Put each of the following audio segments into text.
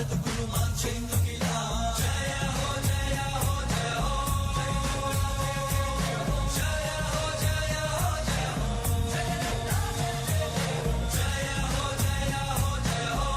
బ్రతుకును మార్చేందుకిలా జయ హో జయ హో జయ హో జయ హో జయ హో జయ హో జయ హో జయ హో జయ హో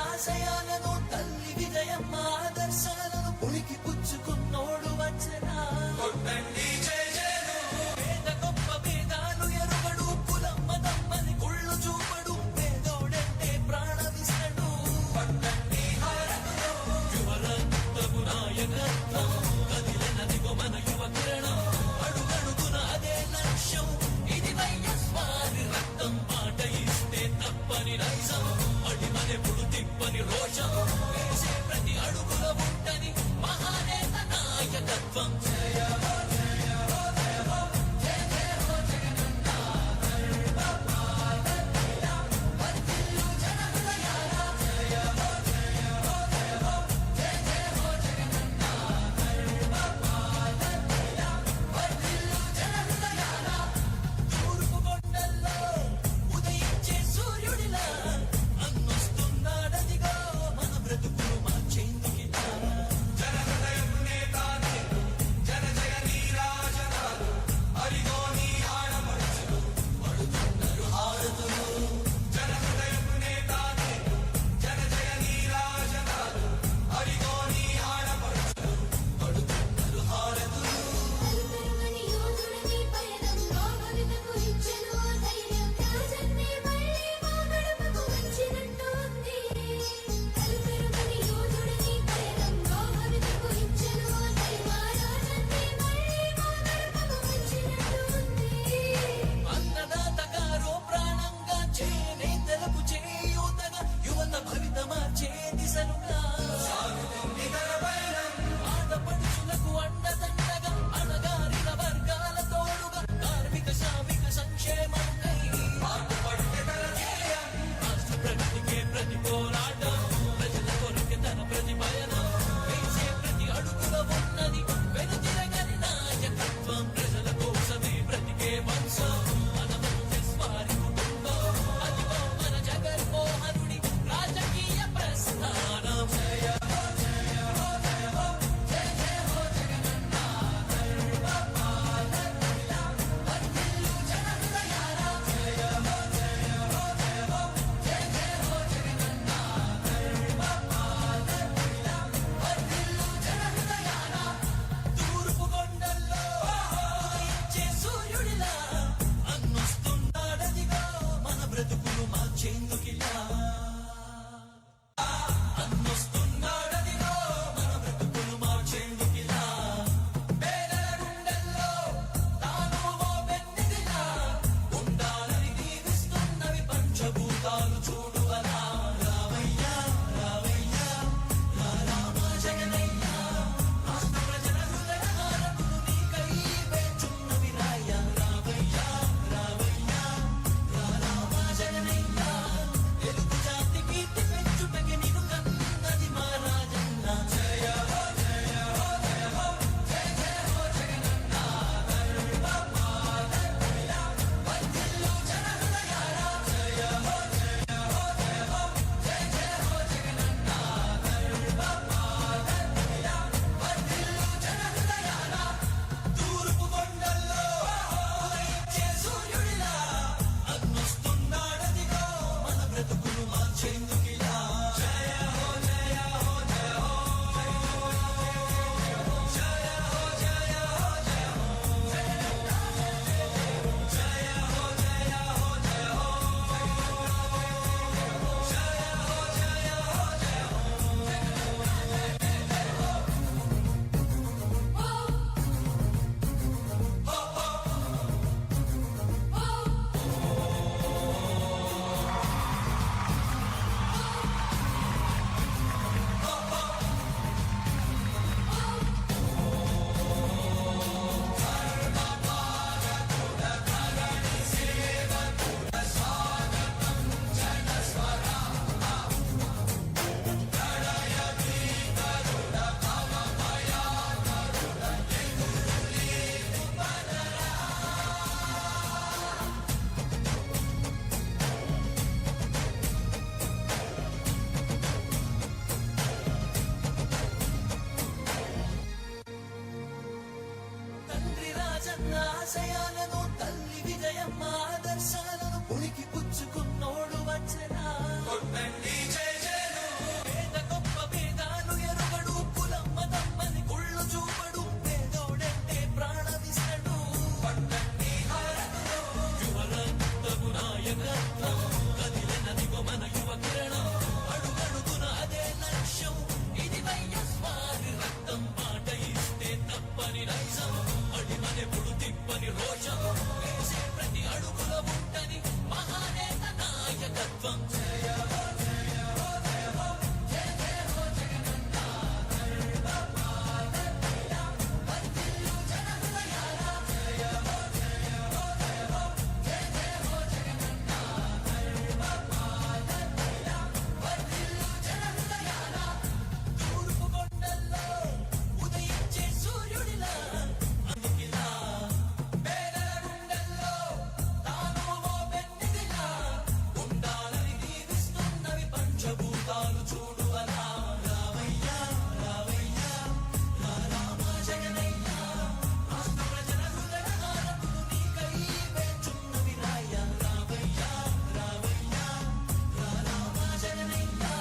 ఆశయాలను తల్లి విజయమ్మ ఆదర్శాలను పులికి పుచ్చుకున్నోడు వచ్చనా పేద గొప్ప భేదాలు ఎరుగడు కులమ్మ తమ్మని కుళ్ళు చూపడు పేదోడంటే ప్రాణమిస్తడు యువరక్తము నాయకత్వం కదిలినదిగో మన యువ కిరణం అడుగడుగున అదే లక్ష్యం ఇది వైఎస్వారి రక్తం మాట ఇస్తే తప్పని నైజం అడిమనెప్పుడు తిప్పని రోషం వేసే ప్రతి అడుగుల ఉంటని మహానేత నాయకత్వం జయ హో జయ హో జయ హో జయ జయ హో జగనన్న ధర్మపాలనీయ వర్ధిల్లు జన హృదయాల జయ హో జయ హో జయ హో జయ జయ హో జగనన్న ధర్మపాలనీయ వర్ధిల్లు జన హృదయాల తూర్పు కొండల్లో ఉదయించే సూర్యుడిలా అన్నొస్తున్నాడదిగో మన బ్రతుకును మార్చేందుకిలా జన హృదయం నేత నీకు జన జయ నీ రాజన్న ఆశయాలను తల్లి విజయమ్మ ఆదర్శాలను పుణికి పుచ్చుకున్నోడు వచ్చనా కొట్టండి జయ జయలు పేద గొప్ప భేదాలు ఎరుగడు కులం మతం అని కుళ్ళు చూపడు పేదోడంటే ప్రాణమిస్తడు పట్టండి హారతులు యువరక్తపు నాయకత్వం కదిలినదిగో మన యువ కిరణం అడుగడుగున అదే లక్ష్యం ఇది వైఎస్ఆర్ రక్తం మాట ఇస్తే తప్పని నైజం అడిమనెప్పుడు తిప్పని రోషం వేసే ప్రతి అడుగుల ఉంటని మహానేత నాయకత్వం జయ హో జయ హో జయ హో జయ జయ హో జగనన్న ధర్మపాలనీయ వర్ధిల్లు జన హృదయాల జయ హో జయ హో జయ హో జయ జయ హో జగనన్న ధర్మపాలనీయ వర్ధిల్లు జన హృదయాల తూర్పు కొండల్లో ఉదయించే సూర్యుడిలా అందుకిలా పేదల గుండెల్లో తాను ఓ వెన్నెదిలా ఉండాలని దీవిస్తున్నవి పంచభూతాలు చూడు అలా రావయ్యా రావయ్యా రా రామ జగనయ్యా రాష్ట్ర ప్రజల హృదయ హారతులు నీకై వేచున్నవి రాయ్యా రావయ్యా రావయ్యా రా రామ జగనయ్యా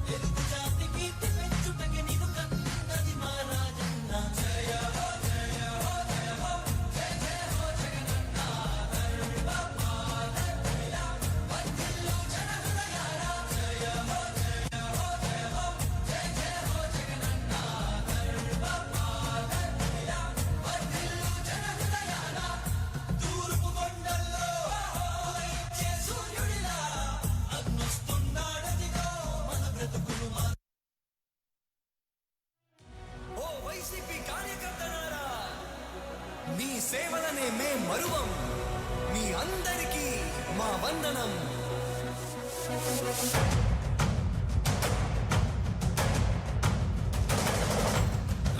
తెలుగు జాతి కీర్తి పెంచుటకి నిన్ను కన్నది మా రాజన్న జయ హో జయ హో జయ హో జయ జయ హో జగనన్న ధర్మపాలనీయ వర్ధిల్లు జన హృదయాల జయ హో జయ హో జయ హో జయ జయ హో జగనన్న ధర్మపాలనీయ వర్ధిల్లు జన హృదయాల తూర్పు కొండల్లో ఉదయించే సూర్యుడిలా అగ్నొస్తున్నాడదిగో మన బ్రతుకులు ఓ వైసీపీ కార్యకర్తలారా మీ సేవలనే మే మరువం మీ అందరికీ మా వందనం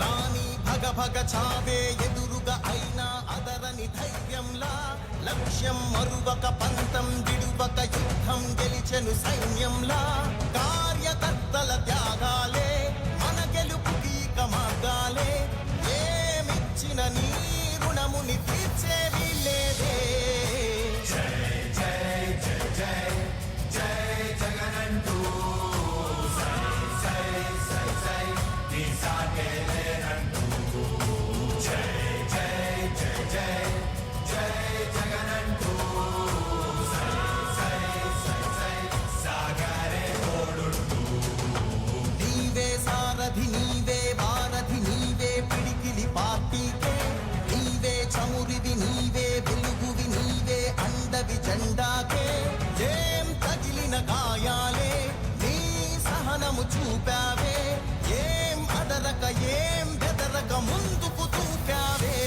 రాణి భగ భగ చావే ఎదురుగా అయినా అదరని ధైర్యంలా లక్ష్యం మరువక పంతం విడువక యుద్ధం గెలిచెను సైన్యంలా కార్యకర్తల త్యాగాలే మన గెలుపుకి ఇక మార్గాలే ఏమిచ్చిన నీ రుణముని తీర్చేవి లేదే నీవే సారథి నీవే వారధి నీవే పిడికిలి పార్టీకే నీవే చమురివి నీవే వెలుగువి నీవే అండవి జెండాకే ఏం తగిలిన గాయాలే నీ సహనము చూపావే ఏం అదరక ఏం బెదరక ముందుకు దూకావే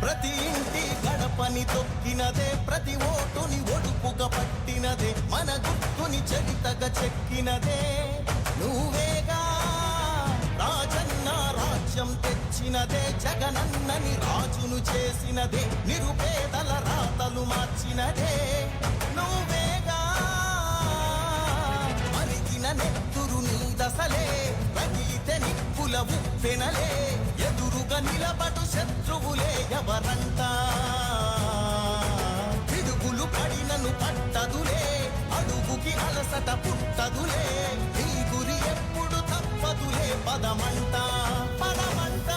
ప్రతి ఇంటి గడపని తొక్కినదే ప్రతి ఓటుని ఒడుపుగా పట్టినదే మన గుర్తుని చరితగా చెక్కినదే నువ్వేగా రాజన్న రాజ్యం తెచ్చినదే జగనన్నని రాజును చేసినదే నిరుపేదల రాతలు మార్చినదే నువ్వేగా మరిగిన నెత్తురు నీ దశలే రగిలితే నిప్పుల ఉప్పెనలే ఎదురుగా నిలబడు శత్రువులే ఎవరంట పిడుగులు పడినను పట్టదులే అడుగుకి అలసట పుట్టదులే నీ గురి ఎప్పుడు తప్పదులే పదమంట పదమంట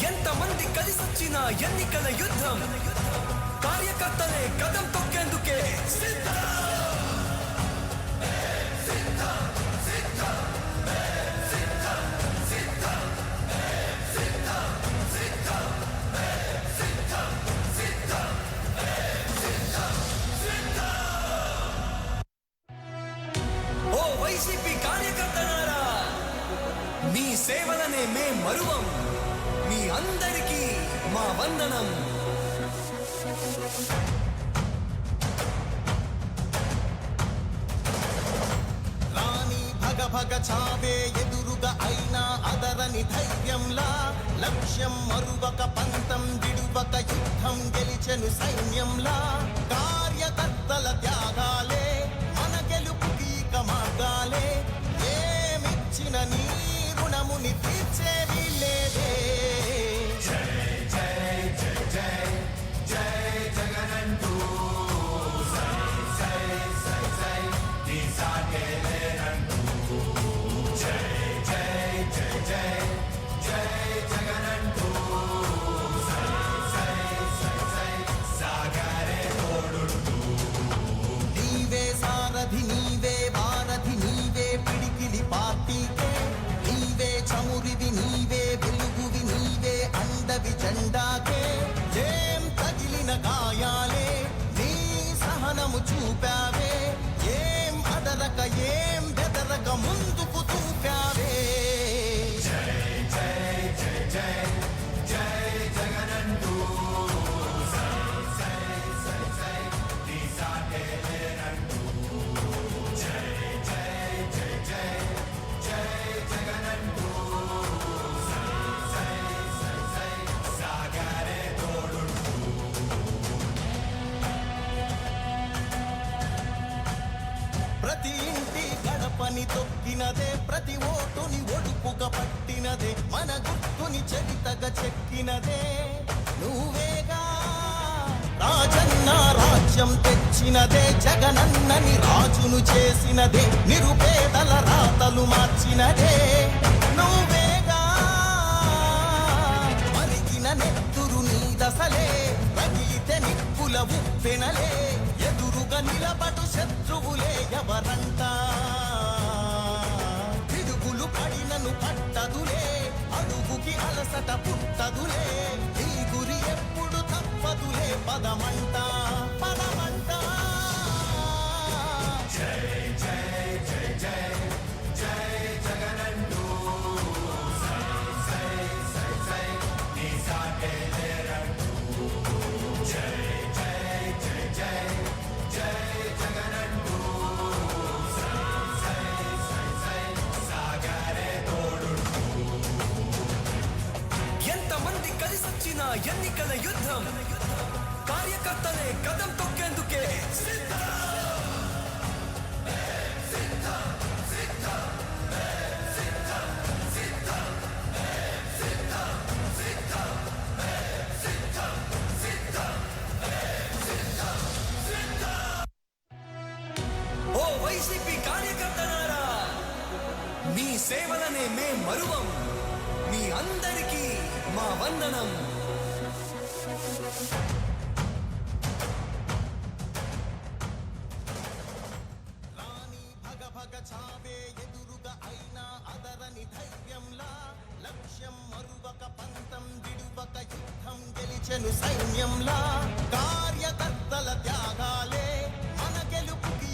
ఎంతమంది కలిసొచ్చిన ఎన్నికల యుద్ధం కార్యకర్తలే కదం తొక్కేందుకే సిద్ధం సిద్ధం సిద్ధం సిద్ధం మీ సేవలనే మే మరువం, మీ అందరికీ మా వందనం. రాణి భగ భగ చావే ఎదురుగా అయినా అదరని ధైర్యంలా, లక్ష్యం మరువక పంతం విడువక యుద్ధం గెలిచెను సైన్యంలా, కార్యకర్తల త్యాగాలే మన గెలుపుకి ఇక మార్గాలే, ఏమిచ్చిన నీ రుణముని తీర్చేది లేదే. నీవే సారథి నీవే వారధి నీవే పిడికిలి పార్టీకే, నీవే చమురివి నీవే వెలుగువి నీవే అండవి జెండాకే, ఏం తగిలిన గాయాలే నీ సహనము చూపావే, ఏం అదరక ఏం బెదరక ముందుకు చూపావే. ప్రతి ఇంటి గడపని తొక్కినదే, ప్రతి ఓటుని ఒడుపుగా పట్టినదే, మన గుర్తుని చరితగా చెక్కినదే నువ్వేగా. రాజన్న రాజ్యం తెచ్చినదే, జగనన్నని రాజును చేసినదే, నిరుపేదల రాతలు మార్చినదే నువ్వేగా. మరిగిన నెత్తురు నీ దశలే, రగిలితే నిప్పుల ఉప్పెనలే, ఎదురుగా నిలబడు శత్రువులే ఎవరంట. పిడుగులు పడినను పట్టదులే, అడుగుకి అలసట పుట్టదులే, ఈ గురి ఎప్పుడు తప్పదులే, పదమంట పదమంట. ఎంతమంది కలిసొచ్చిన ఎన్నికల యుద్ధం, కార్యకర్తలే కదం తొక్కేందుకే సిద్ధం. ఓ వైసీపీ కార్యకర్తలారా, మీ సేవలనే మే మరువం, మీ అందరికీ మా వందనం. రాణి భగ భగ చావే ఎదురుగా అయినా అదరని ధైర్యంలా, లక్ష్యం మరువక పంతం విడువక యుద్ధం గెలిచెను సైన్యంలా, కార్యకర్తల త్యాగాలే మన గెలుపుకి.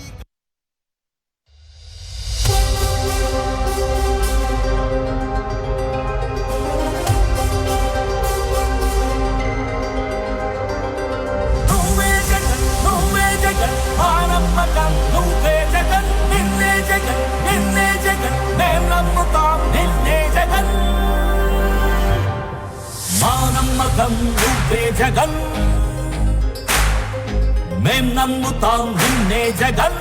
నువ్వే జగన్, మేం నమ్ముతాం నిన్నే జగన్.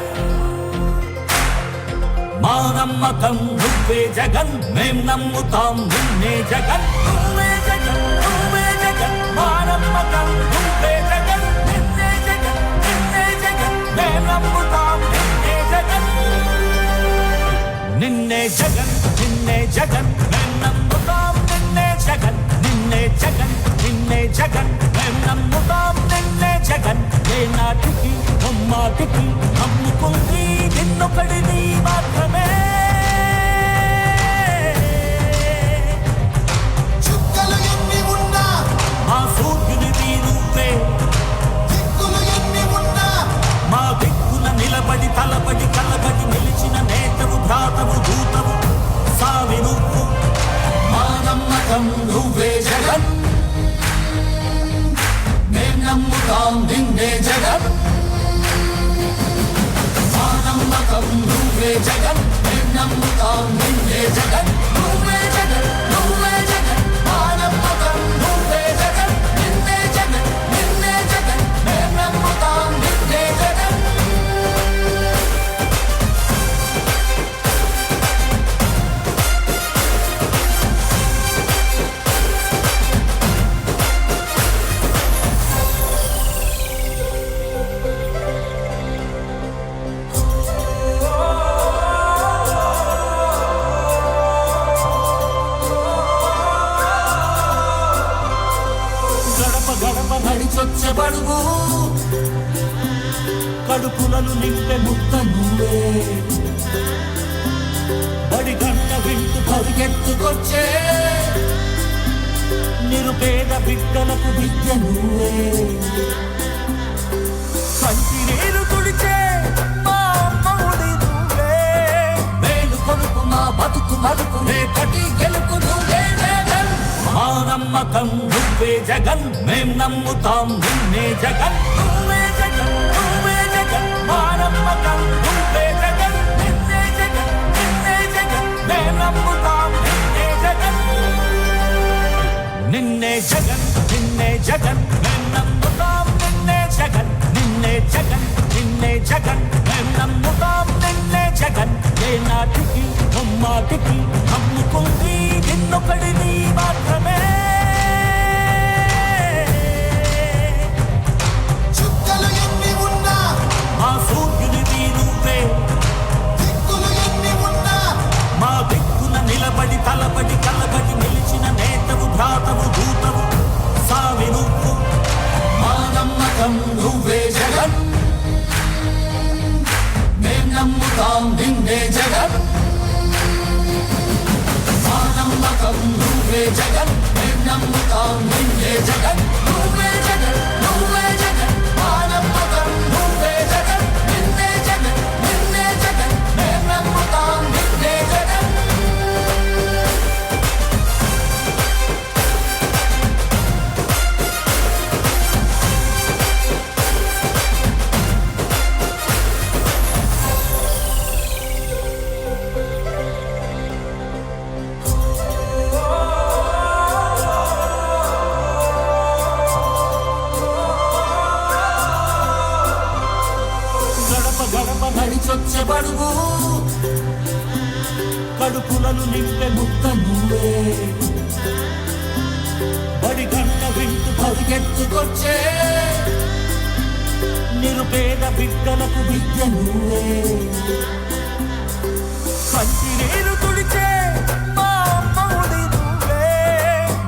మా నమ్మకం నువ్వే జగన్, మేం నమ్ముతాం నిన్నే జగన్. నువ్వే జగన్, నువ్వే జగన్, మా నమ్మకం నువ్వే జగన్. నిన్నే జగన్, నిన్నే జగన్, మేం నమ్ముతాం నిన్నే జగన్. నిన్నే జగన్, నిన్నే జగన్, మేం నమ్ముతాం నిన్నే జగన్. నిన్నే జగన్, నిన్నే జగన్, మేం నమ్ముతాం నిన్నే జగన్. ఏ నాటికి నమ్మాటికి నమ్ముకుంది నిన్నొకడిని మాత్రమే. చుక్కలు ఎన్ని ఉన్నా మా సూర్యునిది నువ్వే, దిక్కులు ఎన్ని ఉన్నా మా దిక్కున నిలబడి తలబడి కలబడి నిలిచిన నేతవు భ్రాతవు దూతవు సావి నువ్వు. నమ్మకం నువ్వే జగన్ మేం నమ్ముతాం నిన్నే జగన్ నువ్వే జగన్ నువ్వే జగన్ మా నమ్మకం నువ్వే జగన్ నిన్నే జగన్ నిన్నే జగన్ మేం నమ్ముతాం నిన్నే జగన్ గడప గడప నడిచొచ్చబడుగు కడుపులను నింపే ముద్ద నువ్వే బడి గంట వింటూ పరిగెత్తుకొచ్చే నిరుపేద బిడ్డలకు విద్య నువ్వే కంటి నీరు తుడిచే మా అమ్మఒడి నువ్వే మేలు కొడుకు మా బతుకు మలుపు రేపటి గెలుపు నువ్వే జగన్ మా నమ్మకం నువ్వే జగన్ మేం నమ్ముతాం నిన్నే జగన్ నువ్వే జగన్ నువ్వే జగన్ మా నమ్మకం నువ్వే జగన్ నిన్నే జగన్ నిన్నే జగన్ మేం నమ్ముతాం నిన్నే జగన్ నిన్నే జగన్ నిన్నే జగన్ మేం నమ్ముతాం నిన్నే జగన్ నిన్నే జగన్ నిన్నే జగన్ మేం నమ్ముతాం నిన్నే జగన్ ఏ నాటికి అమ్మాటికి నమ్ముకుంది నిన్నొకడిని మాత్రమే చుక్కలు ఎన్ని ఉన్నా మా సూర్యునిది నువ్వే దిక్కులు ఎన్ని ఉన్నా మా దిక్కున నిలబడి తలబడి కలబడి నిలిచిన నేతవు భ్రాతవు దూతవు సావి నువ్వు మా నమ్మకం నువ్వే జగన్ మేం నమ్ముతాం నిన్నే జగన్ మా నమ్మకం నువ్వే జగన్ మేం నమ్ముతాం నిన్నే జగన్ నువ్వే జగన్ నువ్వే జగన్ మా నమ్మకం నువ్వే జగన్ నిన్నే జగన్ నిన్నే జగన్ మేం నమ్ముతాం నిన్నే జగన్ గడప గడప నడిచొచ్చబడుగు కడుపులను నింపే ముద్ద నువ్వే బడి గంట వింటూ పరిగెత్తుకొచ్చే నిరుపేద బిడ్డలకు విద్య నువ్వే కంటి నీరు తుడిచే మా అమ్మఒడి నువ్వే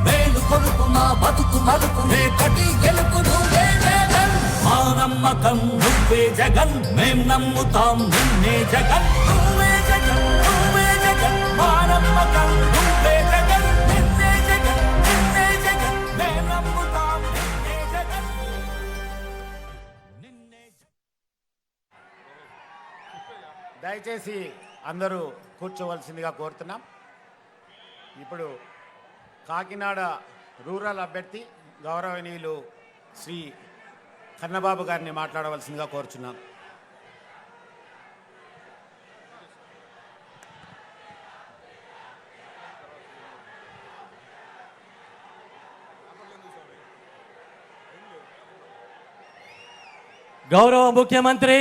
మేలు కొడుకు మా బతుకు మలుపు రేపటి గెలుపు నువ్వే జగన్ మా నమ్మకం నువ్వే జగన్ మేం నమ్ముతాం నిన్నే జగన్ నువ్వే జగన్ నువ్వే జగన్ మా నమ్మకం నువ్వే జగన్ నిన్నే జగన్ నిన్నే జగన్ మేం నమ్ముతాం నిన్నే జగన్ నిన్నే దయచేసి అందరూ కూర్చోవలసిందిగా కోరుతున్నాం. ఇప్పుడు కాకినాడ రూరల్ అభ్యర్థి గౌరవనీయులు శ్రీ కన్నబాబు గారిని మాట్లాడవలసిందిగా కోరుచున్నాం. గౌరవ ముఖ్యమంత్రి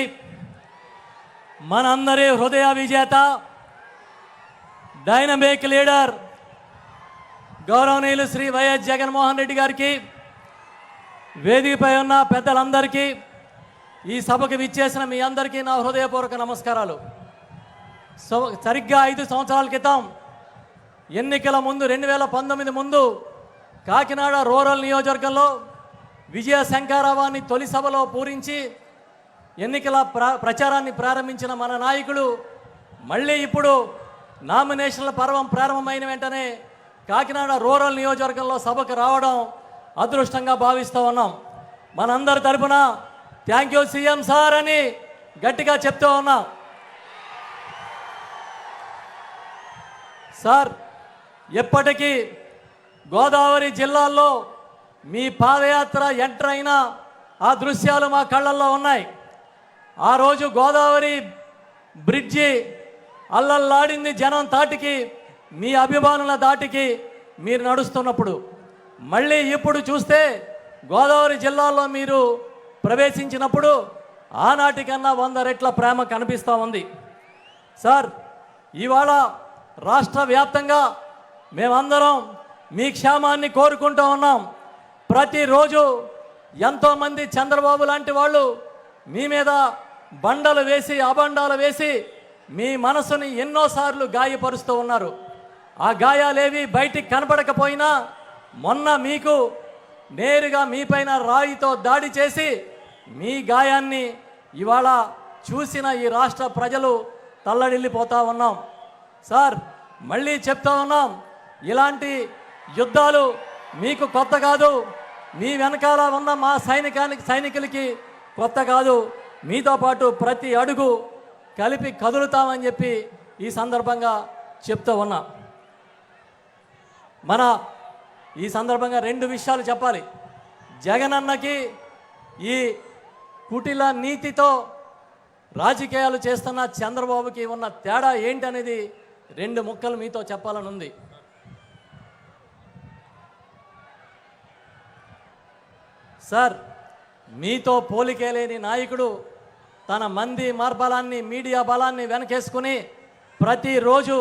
మనందరి హృదయ విజేత డైనమిక్ లీడర్ గౌరవనీయులు శ్రీ వైఎస్ జగన్మోహన్ రెడ్డి గారికి, వేదికపై ఉన్న పెద్దలందరికీ, ఈ సభకు విచ్చేసిన మీ అందరికీ నా హృదయపూర్వక నమస్కారాలు. సరిగ్గా 5 సంవత్సరాల క్రితం ఎన్నికల ముందు 2019 ముందు కాకినాడ రూరల్ నియోజకవర్గంలో విజయ శంకరావాన్ని తొలి సభలో పూరించి ఎన్నికల ప్రచారాన్ని ప్రారంభించిన మన నాయకుడు మళ్ళీ ఇప్పుడు నామినేషన్ల పర్వం ప్రారంభమైన వెంటనే కాకినాడ రూరల్ నియోజకవర్గంలో సభకు రావడం అదృష్టంగా భావిస్తూ ఉన్నాం. మనందరి తరపున థ్యాంక్ యూ సీఎం సార్ అని గట్టిగా చెప్తూ ఉన్నాం. సార్, ఎప్పటికీ గోదావరి జిల్లాల్లో మీ పాదయాత్ర ఎంటర్ అయిన ఆ దృశ్యాలు మా కళ్ళల్లో ఉన్నాయి. ఆ రోజు గోదావరి బ్రిడ్జి అల్లల్లాడింది జనం తాటికి, మీ అభిమానుల దాటికి మీరు నడుస్తున్నప్పుడు. మళ్ళీ ఇప్పుడు చూస్తే గోదావరి జిల్లాలో మీరు ప్రవేశించినప్పుడు ఆనాటికన్నా 100 రెట్ల ప్రేమ కనిపిస్తూ ఉంది. సార్, ఇవాళ రాష్ట్ర వ్యాప్తంగా మేమందరం మీ క్షేమాన్ని కోరుకుంటూ ఉన్నాం. ప్రతిరోజు ఎంతోమంది చంద్రబాబు లాంటి వాళ్ళు మీ మీద బండలు వేసి అబండాలు వేసి మీ మనసుని ఎన్నోసార్లు గాయపరుస్తూ ఉన్నారు. ఆ గాయాలేవి బయటికి కనపడకపోయినా మొన్న మీకు నేరుగా మీపైన రాయితో దాడి చేసి మీ గాయాన్ని ఇవాళ చూసిన ఈ రాష్ట్ర ప్రజలు తల్లడిల్లిపోతూ ఉన్నాం. సార్, మళ్ళీ చెప్తా ఉన్నాం, ఇలాంటి యుద్ధాలు మీకు కొత్త కాదు, మీ వెనకాల ఉన్న మా సైనికులకి కొత్త కాదు. మీతో పాటు ప్రతి అడుగు కలిపి కదులుతామని చెప్పి ఈ సందర్భంగా చెప్తూ ఉన్నా. ఈ సందర్భంగా 2 విషయాలు చెప్పాలి. జగనన్నకి ఈ కుటిల నీతితో రాజకీయాలు చేస్తున్న చంద్రబాబుకి ఉన్న తేడా ఏంటనేది 2 ముక్కలు మీతో చెప్పాలని ఉంది. సార్, మీతో పోలికే లేని నాయకుడు తన మంది మార్బలాన్ని మీడియా బలాన్ని వెనకేసుకుని ప్రతిరోజు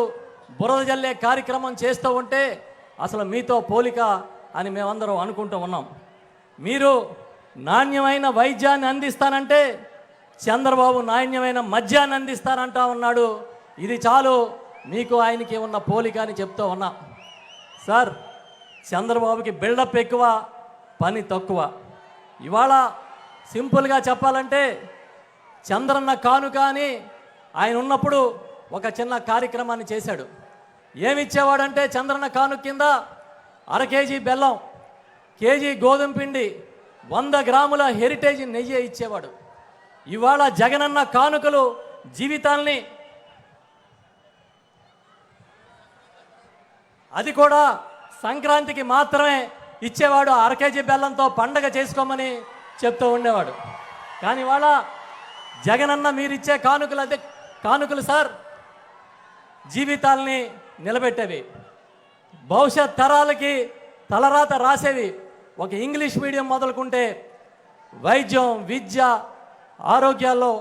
బురద జల్లే కార్యక్రమం చేస్తూ ఉంటే అసలు మీతో పోలిక అని మేమందరం అనుకుంటూ ఉన్నాం. మీరు నాణ్యమైన వైద్యాన్ని అందిస్తానంటే చంద్రబాబు నాణ్యమైన మద్యాన్ని అందిస్తానంటా ఉన్నాడు. ఇది చాలు మీకు ఆయనకి ఉన్న పోలిక అని చెప్తూ ఉన్నా. సార్, చంద్రబాబుకి బిల్డప్ ఎక్కువ, పని తక్కువ. ఇవాళ సింపుల్గా చెప్పాలంటే చంద్రన్న కానుక అని ఆయన ఉన్నప్పుడు ఒక చిన్న కార్యక్రమాన్ని చేశాడు. ఏమిచ్చేవాడంటే చంద్రన్న కానుక కింద 1/2 కేజీ బెల్లం, కేజీ గోధుమ పిండి, 100 గ్రాముల హెరిటేజ్ నెయ్యి ఇచ్చేవాడు. ఇవాళ జగనన్న కానుకలు జీవితాల్ని, అది కూడా సంక్రాంతికి మాత్రమే ఇచ్చేవాడు. 1/2 కేజీ బెల్లంతో పండగ చేసుకోమని చెప్తూ ఉండేవాడు. కానీ ఇవాళ జగనన్న మీరిచ్చే కానుకలు, అదే కానుకలు సార్, జీవితాల్ని నిలబెట్టేవి, భవిష్యత్ తరాలకి తలరాత రాసేవి. ఒక ఇంగ్లీష్ మీడియం మొదలుకుంటే వైద్యం, విద్య, ఆరోగ్యాల్లో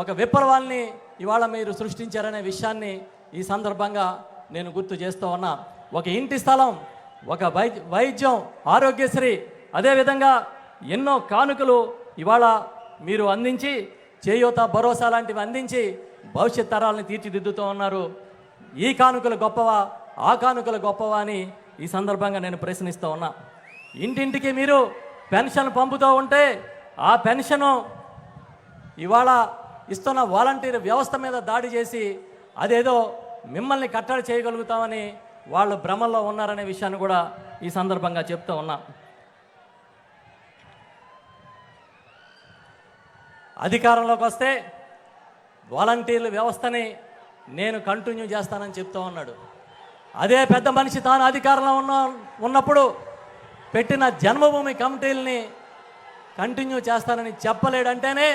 ఒక విప్లవాల్ని ఇవాళ మీరు సృష్టించారనే విషయాన్ని ఈ సందర్భంగా నేను గుర్తు చేస్తూ ఉన్నా. ఒక ఇంటి స్థలం, ఒక వైద్యం, ఆరోగ్యశ్రీ, అదేవిధంగా ఎన్నో కానుకలు ఇవాళ మీరు అందించి, చేయూత, భరోసా లాంటివి అందించి భవిష్యత్ తరాలను తీర్చిదిద్దుతూ ఉన్నారు. ఈ కానుకలు గొప్పవా, ఆ కానుకలు గొప్పవా అని ఈ సందర్భంగా నేను ప్రశ్నిస్తూ ఉన్నా. ఇంటింటికి మీరు పెన్షన్ పంపుతూ ఉంటే ఆ పెన్షను ఇవాళ ఇస్తున్న వాలంటీర్ వ్యవస్థ మీద దాడి చేసి అదేదో మిమ్మల్ని కట్టడి చేయగలుగుతామని వాళ్ళు భ్రమల్లో ఉన్నారనే విషయాన్ని కూడా ఈ సందర్భంగా చెప్తూ ఉన్నా. అధికారంలోకి వస్తే వాలంటీర్ల వ్యవస్థని నేను కంటిన్యూ చేస్తానని చెప్తూ ఉన్నాడు. అదే పెద్ద మనిషి తాను అధికారంలో ఉన్నప్పుడు పెట్టిన జన్మభూమి కమిటీలని కంటిన్యూ చేస్తానని చెప్పలేడంటేనే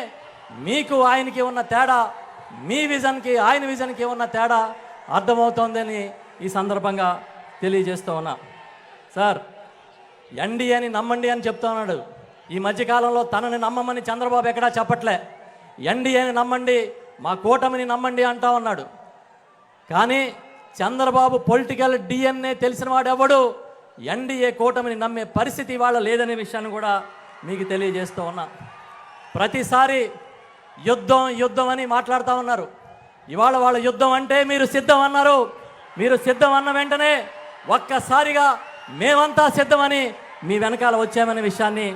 మీకు ఆయనకి ఉన్న తేడా, మీ విజన్కి ఆయన విజన్కి ఉన్న తేడా అర్థమవుతోందని ఈ సందర్భంగా తెలియజేస్తూ ఉన్నా. సార్, ఎన్డీఏని నమ్మండి అని చెప్తా ఉన్నాడు. ఈ మధ్యకాలంలో తనని నమ్మమని చంద్రబాబు ఎక్కడా చెప్పట్లే. ఎన్డీఏని నమ్మండి, మా కూటమిని నమ్మండి అంటా ఉన్నాడు. కానీ చంద్రబాబు పొలిటికల్ డిఎన్ఏ తెలిసిన వాడు ఎవడు ఎన్డీఏ కూటమిని నమ్మే పరిస్థితి ఇవాళ లేదనే విషయాన్ని కూడా మీకు తెలియజేస్తూ ఉన్నా. ప్రతిసారి యుద్ధం యుద్ధం అని మాట్లాడుతూ ఉన్నారు. ఇవాళ వాళ్ళ యుద్ధం అంటే మీరు సిద్ధం అన్నారు. మీరు సిద్ధం అన్న వెంటనే ఒక్కసారిగా మేమంతా సిద్ధమని మీ వెనకాల వచ్చామనే విషయాన్ని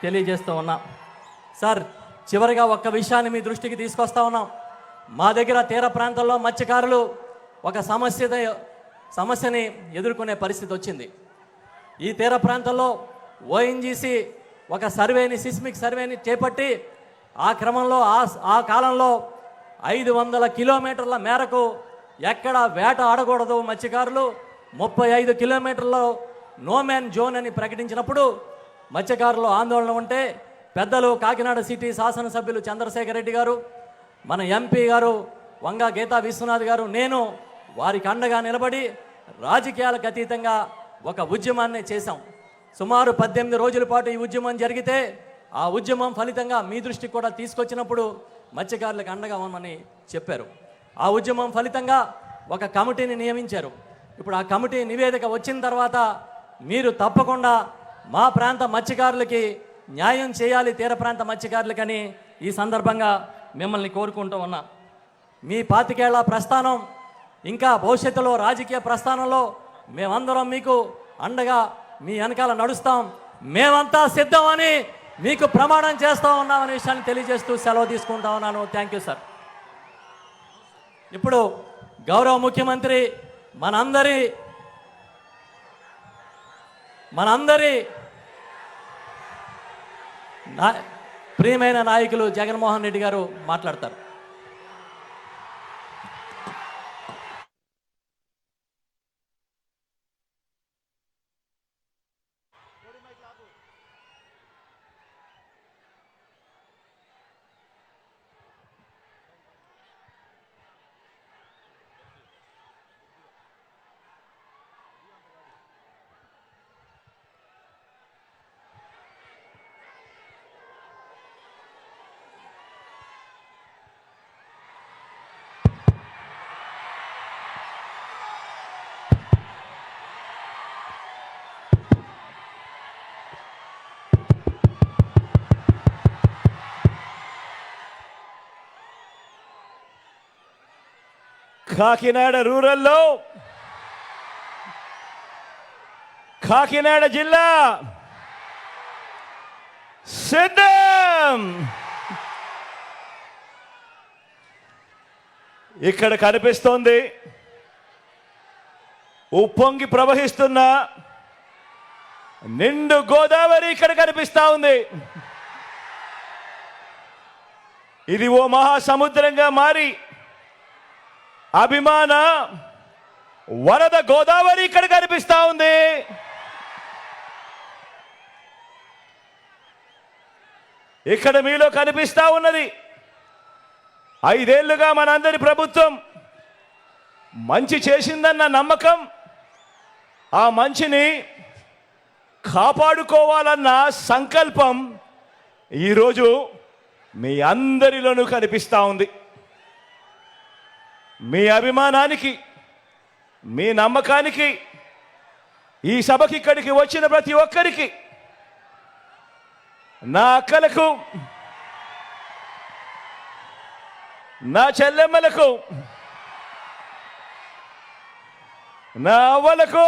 తెలియజేస్తూ ఉన్నాం. సార్, చివరిగా ఒక్క విషయాన్ని మీ దృష్టికి తీసుకొస్తా ఉన్నాం. మా దగ్గర తీర ప్రాంతాల్లో మత్స్యకారులు ఒక సమస్యని ఎదుర్కొనే పరిస్థితి వచ్చింది. ఈ తీర ప్రాంతంలో ఓఎన్జీసీ ఒక సర్వేని, సిస్మిక్ సర్వేని చేపట్టి ఆ క్రమంలో ఆ కాలంలో 500 కిలోమీటర్ల మేరకు ఎక్కడ వేట ఆడకూడదు మత్స్యకారులు, 35 కిలోమీటర్ల నోమ్యాన్ జోన్ అని ప్రకటించినప్పుడు మత్స్యకారులు ఆందోళన ఉంటే పెద్దలు కాకినాడ సిటీ శాసనసభ్యులు చంద్రశేఖర్ రెడ్డి గారు, మన ఎంపీ గారు వంగ గీతా విశ్వనాథ్ గారు, నేను వారికి అండగా నిలబడి రాజకీయాలకు అతీతంగా ఒక ఉద్యమాన్ని చేశాం. సుమారు 18 రోజుల పాటు ఈ ఉద్యమం జరిగితే ఆ ఉద్యమం ఫలితంగా మీ దృష్టికి కూడా తీసుకొచ్చినప్పుడు మత్స్యకారులకు అండగా ఉండమని చెప్పారు. ఆ ఉద్యమం ఫలితంగా ఒక కమిటీని నియమించారు. ఇప్పుడు ఆ కమిటీ నివేదిక వచ్చిన తర్వాత మీరు తప్పకుండా మా ప్రాంత మత్స్యకారులకి న్యాయం చేయాలి, తీర ప్రాంత మత్స్యకారులకని ఈ సందర్భంగా మిమ్మల్ని కోరుకుంటూ ఉన్నా. మీ 25 ఏళ్ల ప్రస్థానం, ఇంకా భవిష్యత్తులో రాజకీయ ప్రస్థానంలో మేమందరం మీకు అండగా మీ వెనకాల నడుస్తాం. మేమంతా సిద్ధమని మీకు ప్రమాణం చేస్తూ ఉన్నామనే విషయాన్ని తెలియజేస్తూ సెలవు తీసుకుంటా ఉన్నాను. Thank you sir. ఇప్పుడు గౌరవ ముఖ్యమంత్రి మనందరి ప్రియమైన నాయకులు జగన్మోహన్ రెడ్డి గారు మాట్లాడతారు. కాకినాడ రూరల్లో, కాకినాడ జిల్లా సిద్ధం. ఇక్కడ కనిపిస్తోంది ఉప్పొంగి ప్రవహిస్తున్న నిండు గోదావరి. ఇక్కడ కనిపిస్తా ఉంది. ఇది ఓ మహాసముద్రంగా మారి అభిమాన వరద గోదావరి ఇక్కడ కనిపిస్తా ఉంది. ఇక్కడ మీలో కనిపిస్తా ఉన్నది 5 ఏళ్లుగా మనందరి ప్రభుత్వం మంచి చేసిందన్న నమ్మకం, ఆ మంచిని కాపాడుకోవాలన్న సంకల్పం ఈరోజు మీ అందరిలోనూ కనిపిస్తా ఉంది. మీ అభిమానానికి, మీ నమ్మకానికి, ఈ సభకి ఇక్కడికి వచ్చిన ప్రతి ఒక్కరికి, నా అక్కలకు, నా చెల్లెమ్మలకు, నా అవ్వలకు,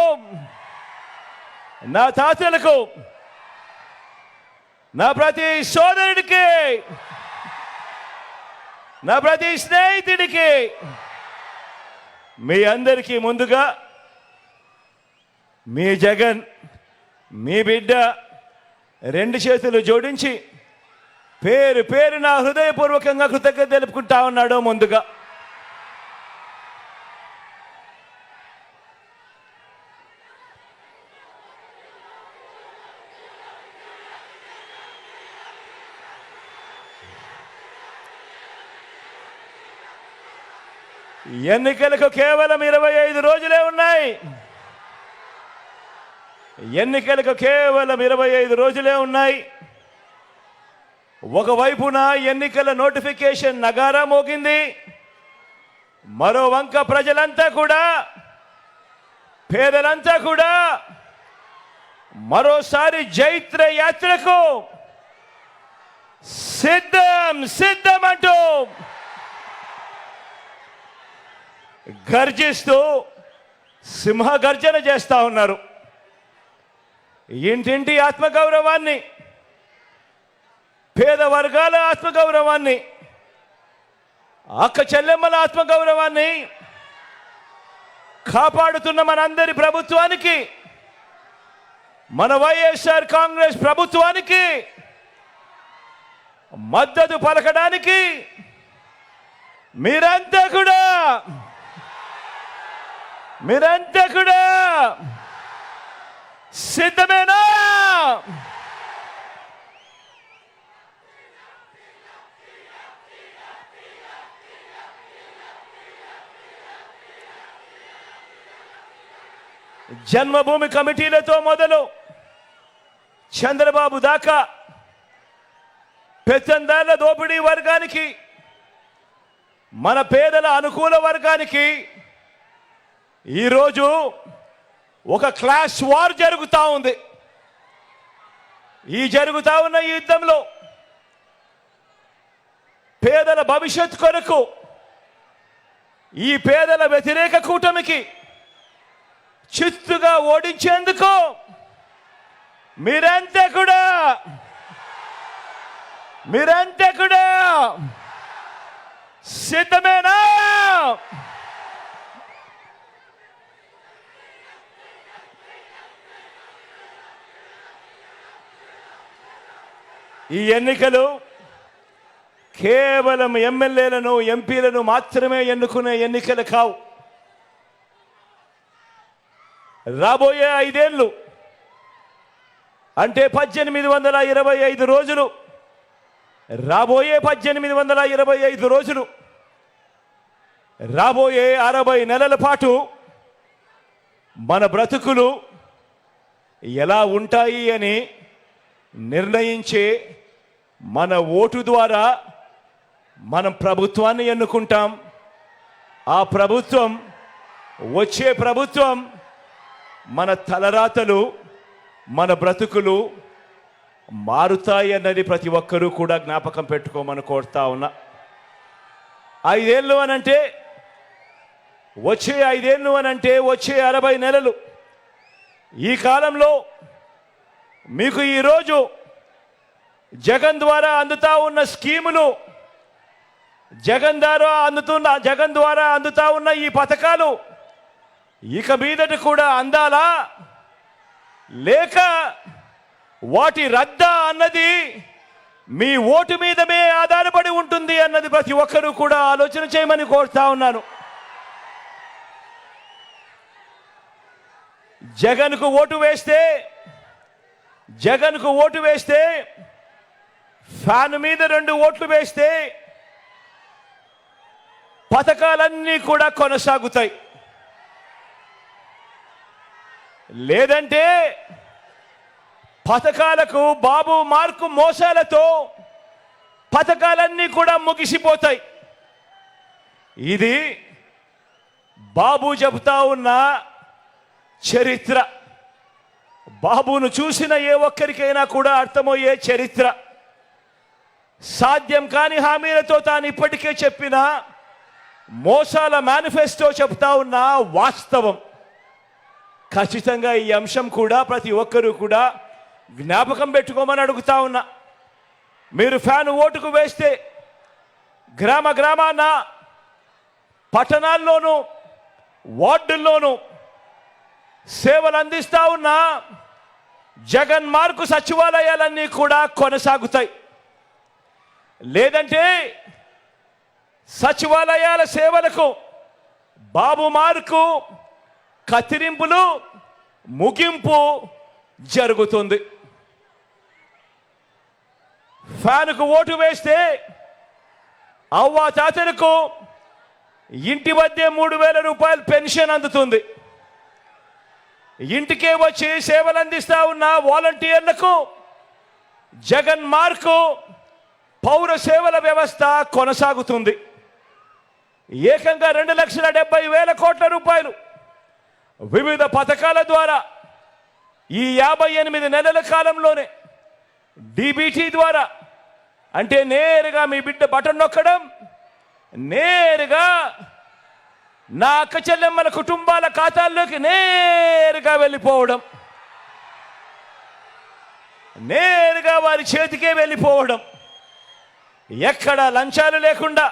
నా తాతలకు, నా ప్రతి సోదరుడికి, నా ప్రతి స్నేహితుడికి, మీ అందరికీ ముందుగా మీ జగన్, మీ బిడ్డ 2 చేతులు జోడించి పేరు పేరు నా హృదయపూర్వకంగా కృతజ్ఞత తెలుపుకుంటా ఉన్నాడు. ముందుగా ఎన్నికలకు కేవలం 25 రోజులే ఉన్నాయి. ఎన్నికలకు కేవలం 25 రోజులే ఉన్నాయి. ఒకవైపున ఎన్నికల నోటిఫికేషన్ నగారా మోగింది, మరో వంక ప్రజలంతా కూడా, పేదలంతా కూడా మరోసారి జైత్ర యాత్రకు సిద్ధం సిద్ధం అంటూ గర్జిస్తూ సింహగర్జన చేస్తా ఉన్నారు. ఇంటింటి ఆత్మగౌరవాన్ని, పేద వర్గాల ఆత్మగౌరవాన్ని, అక్క చెల్లెమ్మల ఆత్మగౌరవాన్ని కాపాడుతున్న మనందరి ప్రభుత్వానికి, మన వైఎస్ఆర్ కాంగ్రెస్ ప్రభుత్వానికి మద్దతు పలకడానికి మీరంతా కూడా సిద్ధమేనా? జన్మభూమి కమిటీలతో మొదలు చంద్రబాబు దాకా పెత్తందారుల దోపిడీ వర్గానికి, మన పేదల అనుకూల వర్గానికి ఈరోజు ఒక క్లాస్ వార్ జరుగుతూ ఉంది. ఈ జరుగుతూ ఉన్న ఈ యుద్ధంలో పేదల భవిష్యత్ కొరకు ఈ పేదల వ్యతిరేక కూటమికి చిత్తుగా ఓడించేందుకు మీరంతా కూడా సిద్ధమేనా? ఈ ఎన్నికలు కేవలం ఎమ్మెల్యేలను ఎంపీలను మాత్రమే ఎన్నుకునే ఎన్నికలు కావు. రాబోయే 5 ఏళ్ళు అంటే 1825 రోజులు, రాబోయే 1825 రోజులు, రాబోయే 60 నెలల పాటు మన బ్రతుకులు ఎలా ఉంటాయి అని నిర్ణయించే మన ఓటు ద్వారా మనం ప్రభుత్వాన్ని ఎన్నుకుంటాం. ఆ ప్రభుత్వం, వచ్చే ప్రభుత్వం మన తలరాతలు, మన బ్రతుకులు మారుతాయి అన్నది ప్రతి ఒక్కరూ కూడా జ్ఞాపకం పెట్టుకోమని కోరుతా ఉన్నా. 5 ఏళ్ళు అనంటే, వచ్చే 5 ఏళ్ళు అనంటే వచ్చే 60 నెలలు. ఈ కాలంలో మీకు ఈరోజు జగన్ ద్వారా అందుతా ఉన్న స్కీములు, జగన్ ద్వారా అందుతా ఉన్న ఈ పథకాలు ఇక మీదట కూడా అందాలా లేక వాటి రద్దా అన్నది మీ ఓటు మీదమే ఆధారపడి ఉంటుంది అన్నది ప్రతి ఒక్కరూ కూడా ఆలోచన చేయమని కోరుతా ఉన్నాను. జగన్కు ఓటు వేస్తే ఫ్యాన్ మీద 2 ఓట్లు వేస్తే పథకాలన్నీ కూడా కొనసాగుతాయి. లేదంటే పథకాలకు బాబు మార్కు మోసాలతో పథకాలన్నీ కూడా ముగిసిపోతాయి. ఇది బాబు చెబుతా ఉన్న చరిత్ర. బాబును చూసిన ఏ ఒక్కరికైనా కూడా అర్థమయ్యే చరిత్ర. సాధ్యం కాని హామీలతో తాను ఇప్పటికే చెప్పిన మోసాల మేనిఫెస్టో చెప్తా ఉన్న వాస్తవం. ఖచ్చితంగా ఈ అంశం కూడా ప్రతి ఒక్కరూ కూడా జ్ఞాపకం పెట్టుకోమని అడుగుతా ఉన్నా. మీరు ఫ్యాన్ ఓటుకు వేస్తే గ్రామాన, పట్టణాల్లోనూ, వార్డుల్లోనూ సేవలు అందిస్తా ఉన్న జగన్ మార్కు సచివాలయాలన్నీ కూడా కొనసాగుతాయి. లేదంటే సచివాలయాల సేవలకు బాబు మార్కు కత్తిరింపులు, ముగింపు జరుగుతుంది. ఫ్యాన్కు ఓటు వేస్తే అవ్వ తాతలకు ఇంటి వద్దే 3000 రూపాయలు పెన్షన్ అందుతుంది. ఇంటికే వచ్చి సేవలు అందిస్తా ఉన్న వాలంటీర్లకు జగన్ మార్కు పౌర సేవల వ్యవస్థ కొనసాగుతుంది. ఏకంగా 2,70,000 కోట్ల రూపాయలు వివిధ పథకాల ద్వారా ఈ 58 నెలల కాలంలోనే డీబీటీ ద్వారా, అంటే నేరుగా మీ బిడ్డ బటన్ నొక్కడం, నేరుగా నా అక్క చెల్లెమ్మల కుటుంబాల ఖాతాల్లోకి నేరుగా వెళ్ళిపోవడం, నేరుగా వారి చేతికే వెళ్ళిపోవడం, ఎక్కడ లంచాలు లేకుండా,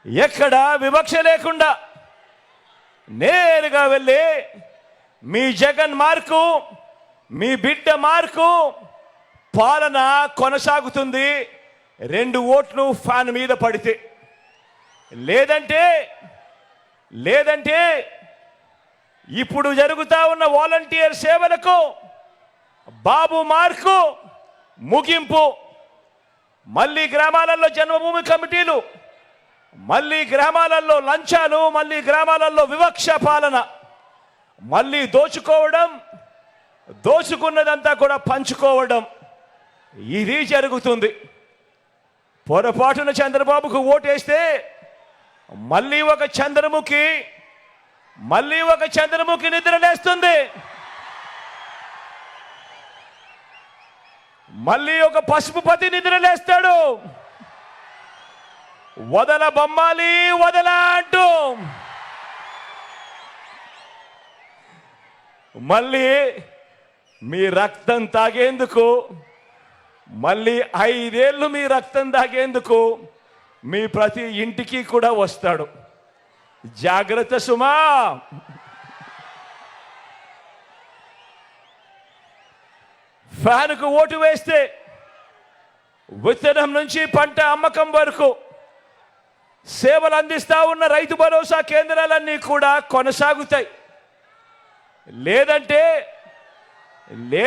ఎక్కడ వివక్ష లేకుండా నేరుగా వెళ్ళి మీ జగన్ మార్కు, మీ బిడ్డ మార్కు పాలన కొనసాగుతుంది. 2 ఓట్లు ఫ్యాన్ మీద పడితే. లేదంటే ఇప్పుడు జరుగుతా ఉన్న వాలంటీర్ సేవలకు బాబు మార్కు ముగింపు. మళ్ళీ గ్రామాలలో జన్మభూమి కమిటీలు, మళ్ళీ గ్రామాలలో లంచాలు, మళ్ళీ గ్రామాలలో వివక్ష పాలన. మళ్ళీ దోచుకోవడం, దోచుకున్నదంతా కూడా పంచుకోవడం, ఇది జరుగుతుంది. పొరపాటున చంద్రబాబుకు ఓటేస్తే మళ్ళీ ఒక చంద్రముఖి నిద్రలేస్తుంది. మళ్ళీ ఒక పసుపుపతి నిద్రలేస్తాడు. వదల బొమ్మాలి వదల అంటూ మళ్ళీ మీ రక్తం తాగేందుకు, మళ్ళీ 5 ఏళ్ళు మీ రక్తం తాగేందుకు మీ ప్రతి ఇంటికి కూడా వస్తాడు. జాగ్రత్త సుమా. ఫ్యాన్కు ఓటు వేస్తే విత్తనం నుంచి పంట అమ్మకం వరకు సేవలు అందిస్తా ఉన్న రైతు భరోసా కేంద్రాలన్నీ కూడా కొనసాగుతాయి.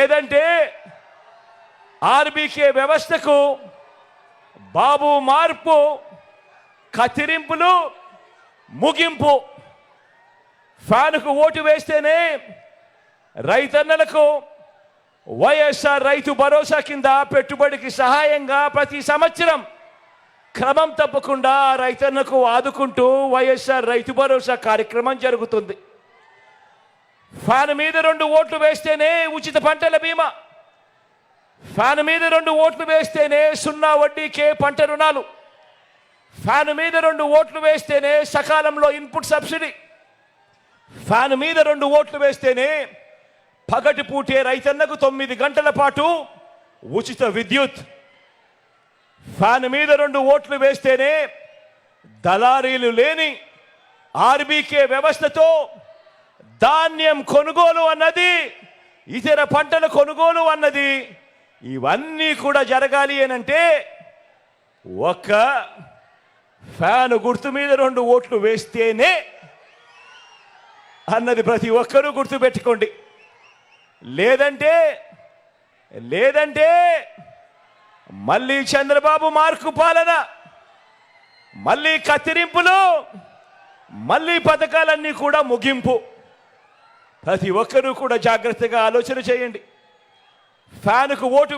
లేదంటే ఆర్బీకే వ్యవస్థకు బాబు మార్పు, కత్తిరింపులు, ముగింపు. ఫ్యాన్కు ఓటు వేస్తేనే రైతన్నలకు వైఎస్ఆర్ రైతు భరోసా కింద పెట్టుబడికి సహాయంగా ప్రతి సంవత్సరం క్రమం తప్పకుండా రైతన్నకు ఆదుకుంటూ వైఎస్ఆర్ రైతు భరోసా కార్యక్రమం జరుగుతుంది. ఫ్యాన్ మీద 2 ఓట్లు వేస్తేనే ఉచిత పంటల బీమా, ఫ్యాన్ మీద 2 ఓట్లు వేస్తేనే 0 వడ్డీకే పంట రుణాలు, ఫ్యాన్ మీద 2 ఓట్లు వేస్తేనే సకాలంలో ఇన్పుట్ సబ్సిడీ, ఫ్యాన్ మీద 2 ఓట్లు వేస్తేనే పగటి పూటే రైతన్నకు 9 గంటల పాటు ఉచిత విద్యుత్, ఫ్యాన్ మీద 2 ఓట్లు వేస్తేనే దళారీలు లేని ఆర్బీకే వ్యవస్థతో ధాన్యం కొనుగోలు అన్నది, ఇతర పంటల కొనుగోలు అన్నది, ఇవన్నీ కూడా జరగాలి అనంటే ఒక ఫ్యాన్ గుర్తు మీద 2 ఓట్లు వేస్తేనే అన్నది ప్రతి ఒక్కరూ గుర్తుపెట్టుకోండి. లేదంటే మళ్ళీ చంద్రబాబు మార్కు పాలన, మళ్ళీ కత్తిరింపులు, మళ్ళీ పథకాలన్నీ కూడా ముగింపు. ప్రతి ఒక్కరూ కూడా జాగ్రత్తగా ఆలోచన చేయండి. ఫ్యాన్కు ఓటు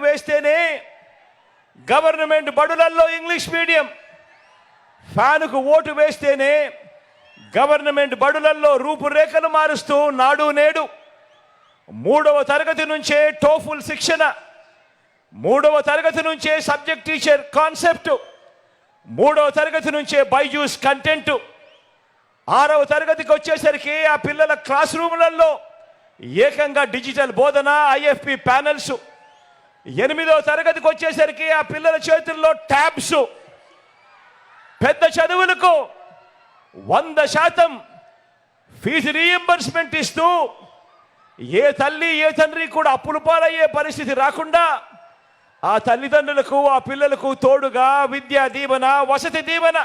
వేస్తేనే గవర్నమెంట్ బడులల్లో ఇంగ్లీష్ మీడియం, ఫ్యాన్కు ఓటు వేస్తేనే గవర్నమెంట్ బడులల్లో రూపురేఖలు మారుస్తూ నాడు నేడు, 3వ తరగతి నుంచే టోఫుల్ శిక్షణ, 3వ తరగతి నుంచే సబ్జెక్ట్ టీచర్ కాన్సెప్ట్, 3వ తరగతి నుంచే బైజూస్ కంటెంట్, 6వ తరగతికి వచ్చేసరికి ఆ పిల్లల క్లాస్ రూములలో ఏకంగా డిజిటల్ బోధన, ఐఎఫ్పి ప్యానల్స్, 8వ తరగతికి వచ్చేసరికి ఆ పిల్లల చేతుల్లో ట్యాబ్స్, పెద్ద చదువులకు 100% ఫీజు రీయింబర్స్మెంట్ ఇస్తూ ఏ తల్లి ఏ తండ్రి కూడా అప్పుల పాలయ్యే పరిస్థితి రాకుండా ఆ తల్లిదండ్రులకు ఆ పిల్లలకు తోడుగా విద్యా దీవెన, వసతి దీవెన,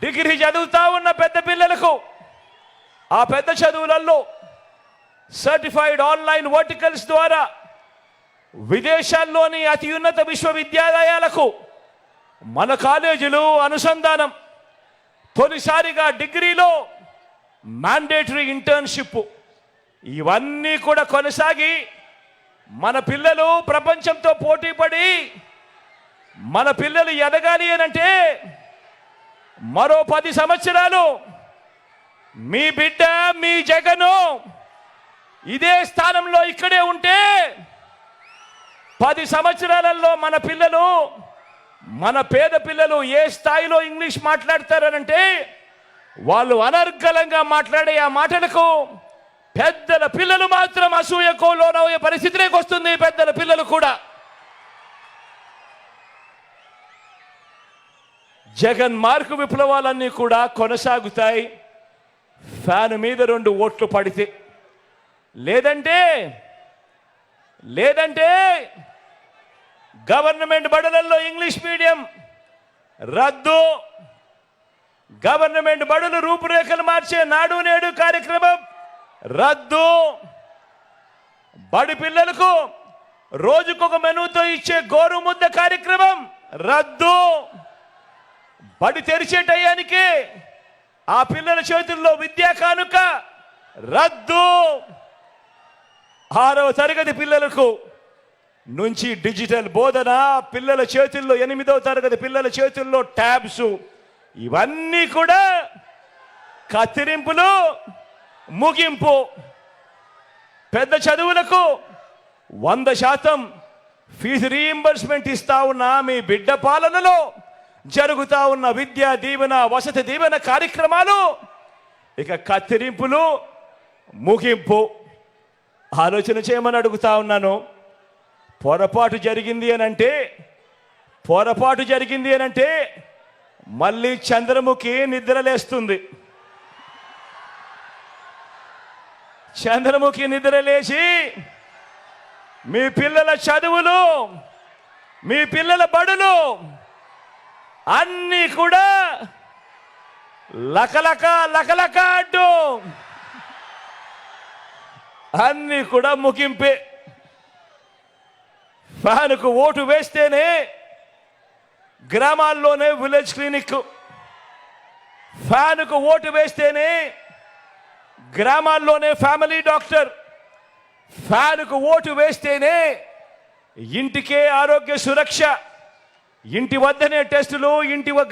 డిగ్రీ చదువుతా ఉన్న పెద్ద పిల్లలకు ఆ పెద్ద చదువులలో సర్టిఫైడ్ ఆన్లైన్ వర్టికల్స్ ద్వారా విదేశాల్లోని అత్యున్నత విశ్వవిద్యాలయాలకు మన కాలేజీలు అనుసంధానం, తొలిసారిగా డిగ్రీలో మ్యాండేటరీ ఇంటర్న్షిప్, ఇవన్నీ కూడా కొనసాగి మన పిల్లలు ప్రపంచంతో పోటీపడి మన పిల్లలు ఎదగాలి అనంటే మరో 10 సంవత్సరాలు మీ బిడ్డ మీ జగను ఇదే స్థానంలో ఇక్కడే ఉంటే 10 సంవత్సరాలలో మన పేద పిల్లలు ఏ స్థాయిలో ఇంగ్లీష్ మాట్లాడతారనంటే వాళ్ళు అనర్గళంగా మాట్లాడే ఆ మాటలకు పెద్దల పిల్లలు మాత్రం అసూయకు లోనయ్యే పరిస్థితిలోకి వస్తుంది. పెద్దల పిల్లలు కూడా జగన్ మార్కు విప్లవాలన్నీ కూడా కొనసాగుతాయి. ఫ్యాన్ మీద 2 ఓట్లు పడితే, లేదంటే గవర్నమెంట్ బడులలో ఇంగ్లీష్ మీడియం రద్దు, గవర్నమెంట్ బడులు రూపురేఖలు మార్చే నాడు నేడు కార్యక్రమం రద్దు, బడి పిల్లలకు రోజుకొక మెనూతో ఇచ్చే గోరుముద్ద కార్యక్రమం రద్దు, బడి తెరిచే టయానికే ఆ పిల్లల చేతుల్లో విద్యా కానుక రద్దు. 6వ తరగతి పిల్లలకు నుంచి డిజిటల్ బోధన, పిల్లల చేతుల్లో 8వ తరగతి పిల్లల చేతుల్లో ట్యాబ్స్, ఇవన్నీ కూడా కత్తిరింపులు, ముగింపు. పెద్ద చదువులకు 100% ఫీజు రీయింబర్స్మెంట్ ఇస్తా ఉన్న మీ బిడ్డ పాలనలో జరుగుతా ఉన్న విద్యా దీవెన, వసతి దీవెన కార్యక్రమాలు ఇక కత్తిరింపులు, ముగింపు. ఆలోచన చేయమని అడుగుతా ఉన్నాను. పొరపాటు జరిగింది అనంటే మళ్ళీ చంద్రముఖి నిద్రలేస్తుంది. చంద్రముఖి నిద్రలేసి మీ పిల్లల చదువులు, మీ పిల్లల బడులు అన్నీ కూడా లకలక లకలక అంటూ అన్నీ కూడా ముగింపే. ఫ్యాన్కు ఓటు వేస్తేనే గ్రామాల్లోనే విలేజ్ క్లినిక్, ఫ్యాన్కు ఓటు వేస్తేనే గ్రామాల్లోనే ఫ్యామిలీ డాక్టర్, ఫ్యాన్కు ఓటు వేస్తేనే ఇంటికే ఆరోగ్య సురక్ష, ఇంటి వద్దనే టెస్టులు,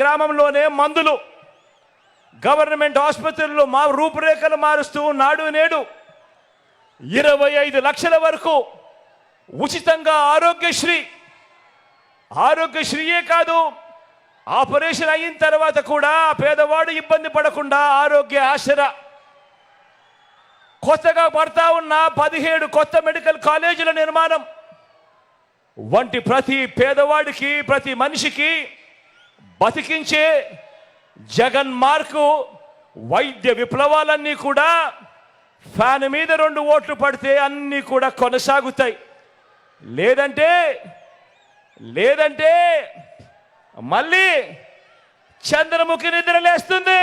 గ్రామంలోనే మందులు, గవర్నమెంట్ ఆసుపత్రుల్లో మా రూపురేఖలు మారుస్తూ నాడు నేడు 25 లక్షల వరకు ఉచితంగా ఆరోగ్యశ్రీయే కాదు, ఆపరేషన్ అయిన తర్వాత కూడా పేదవాడు ఇబ్బంది పడకుండా ఆరోగ్య ఆసరా. కొత్తగా పడతా ఉన్న 17 కొత్త మెడికల్ కాలేజీల నిర్మాణం వంటి ప్రతి పేదవాడికి, ప్రతి మనిషికి బతికించే జగన్ మార్కు వైద్య విప్లవాలన్నీ కూడా ఫ్యాన్ మీద 2 ఓట్లు పడితే అన్నీ కూడా కొనసాగుతాయి. లేదంటే మళ్ళీ చంద్రముఖి నిద్రలేస్తుంది.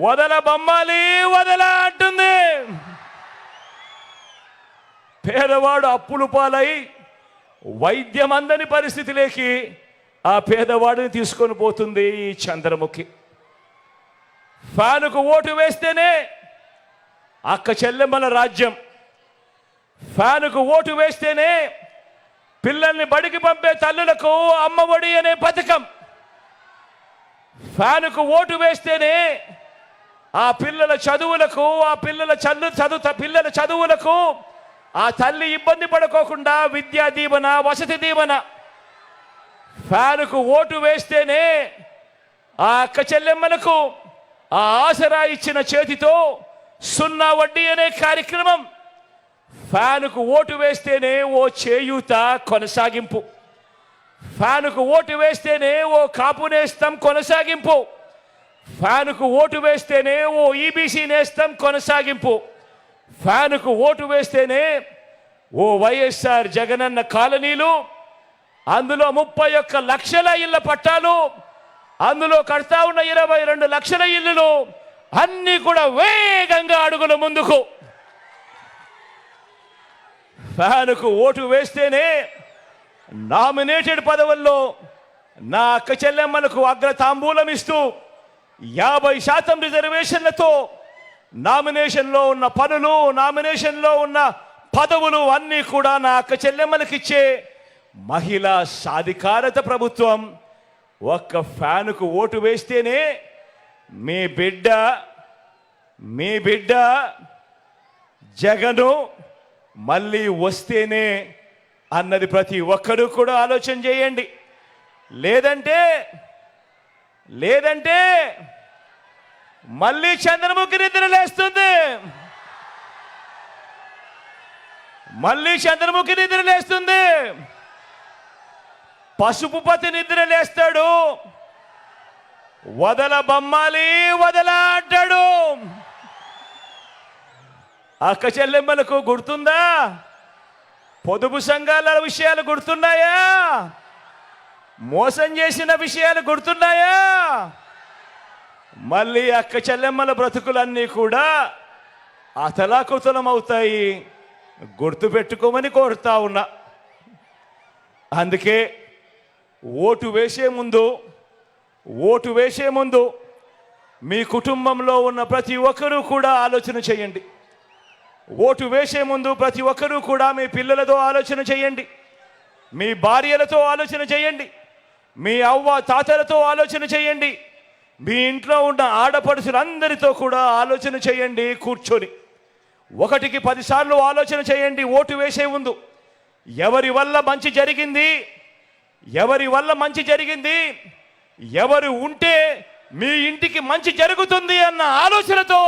వదల బొమ్మాలి వదల అంటుంది. పేదవాడు అప్పులు పాలై వైద్యం అందని పరిస్థితిలోకి ఆ పేదవాడిని తీసుకొని పోతుంది ఈ చంద్రముఖి. ఫ్యానుకు ఓటు వేస్తేనే అక్క చెల్లెమ్మల రాజ్యం, ఫ్యానుకు ఓటు వేస్తేనే పిల్లల్ని బడికి పంపే తల్లులకు అమ్మఒడి అనే పథకం, ఫ్యానుకు ఓటు వేస్తేనే ఆ పిల్లల చదువులకు, పిల్లల చదువులకు ఆ తల్లి ఇబ్బంది పడుకోకుండా విద్యా దీవెన, వసతి దీవెన. ఫ్యానుకు ఓటు వేస్తేనే ఆ అక్క చెల్లెమ్మలకు ఆ ఆసరా ఇచ్చిన చేతితో 0 వడ్డీ అనే కార్యక్రమం. ఫ్యానుకు ఓటు వేస్తేనే ఓ చేయూత కొనసాగింపు, ఫ్యానుకు ఓటు వేస్తేనే ఓ కాపు నేస్తం కొనసాగింపు, ఫ్యానుకు ఓటు వేస్తేనే ఓ ఈబీసీ నేస్తం కొనసాగింపు, ఫ్యానుకు ఓటు వేస్తేనే ఓ వైఎస్ఆర్ జగనన్న కాలనీలు, అందులో 31 లక్షల ఇళ్ల పట్టాలు, అందులో కడతా ఉన్న 22 లక్షల ఇల్లులు అన్నీ కూడా వేగంగా అడుగుల ముందుకు. ఫ్యానుకు ఓటు వేస్తేనే నామినేటెడ్ పదవుల్లో నా అక్క చెల్లెమ్మలకు అగ్ర తాంబూలం ఇస్తూ 50% రిజర్వేషన్లతో నామినేషన్లో ఉన్న పనులు, నామినేషన్లో ఉన్న పదవులు అన్నీ కూడా నా అక్క చెల్లెమ్మలకు ఇచ్చే మహిళా సాధికారత ప్రభుత్వం. ఒక్క ఫ్యానుకు ఓటు వేస్తేనే మీ బిడ్డ జగను మళ్ళీ వస్తేనే అన్నది ప్రతి ఒక్కరూ కూడా ఆలోచన చేయండి. లేదంటే మళ్ళీ చంద్రముఖి నిద్రలేస్తుంది, పసుపుపతి నిద్రలేస్తాడు. వదల బొమ్మాలి వదల అంటాడు. అక్క చెల్లెమ్మలకు గుర్తుందా? పొదుపు సంఘాల విషయాలు గుర్తున్నాయా? మోసం చేసిన విషయాలు గుర్తున్నాయా? మళ్ళీ అక్క చెల్లెమ్మల బ్రతుకులన్నీ కూడా అతలాకుతలం అవుతాయి. గుర్తు పెట్టుకోమని కోరుతా ఉన్నా. అందుకే ఓటు వేసే ముందు మీ కుటుంబంలో ఉన్న ప్రతి ఒక్కరూ కూడా ఆలోచన చేయండి. ఓటు వేసే ముందు ప్రతి ఒక్కరూ కూడా మీ పిల్లలతో ఆలోచన చేయండి, మీ భార్యలతో ఆలోచన చేయండి, మీ అవ్వ తాతలతో ఆలోచన చేయండి, మీ ఇంట్లో ఉన్న ఆడపడుచులందరితో కూడా ఆలోచన చేయండి. కూర్చొని 1కి 10 సార్లు ఆలోచన చేయండి ఓటు వేసే ముందు. ఎవరి వల్ల మంచి జరిగింది, ఎవరు ఉంటే మీ ఇంటికి మంచి జరుగుతుంది అన్న ఆలోచనతో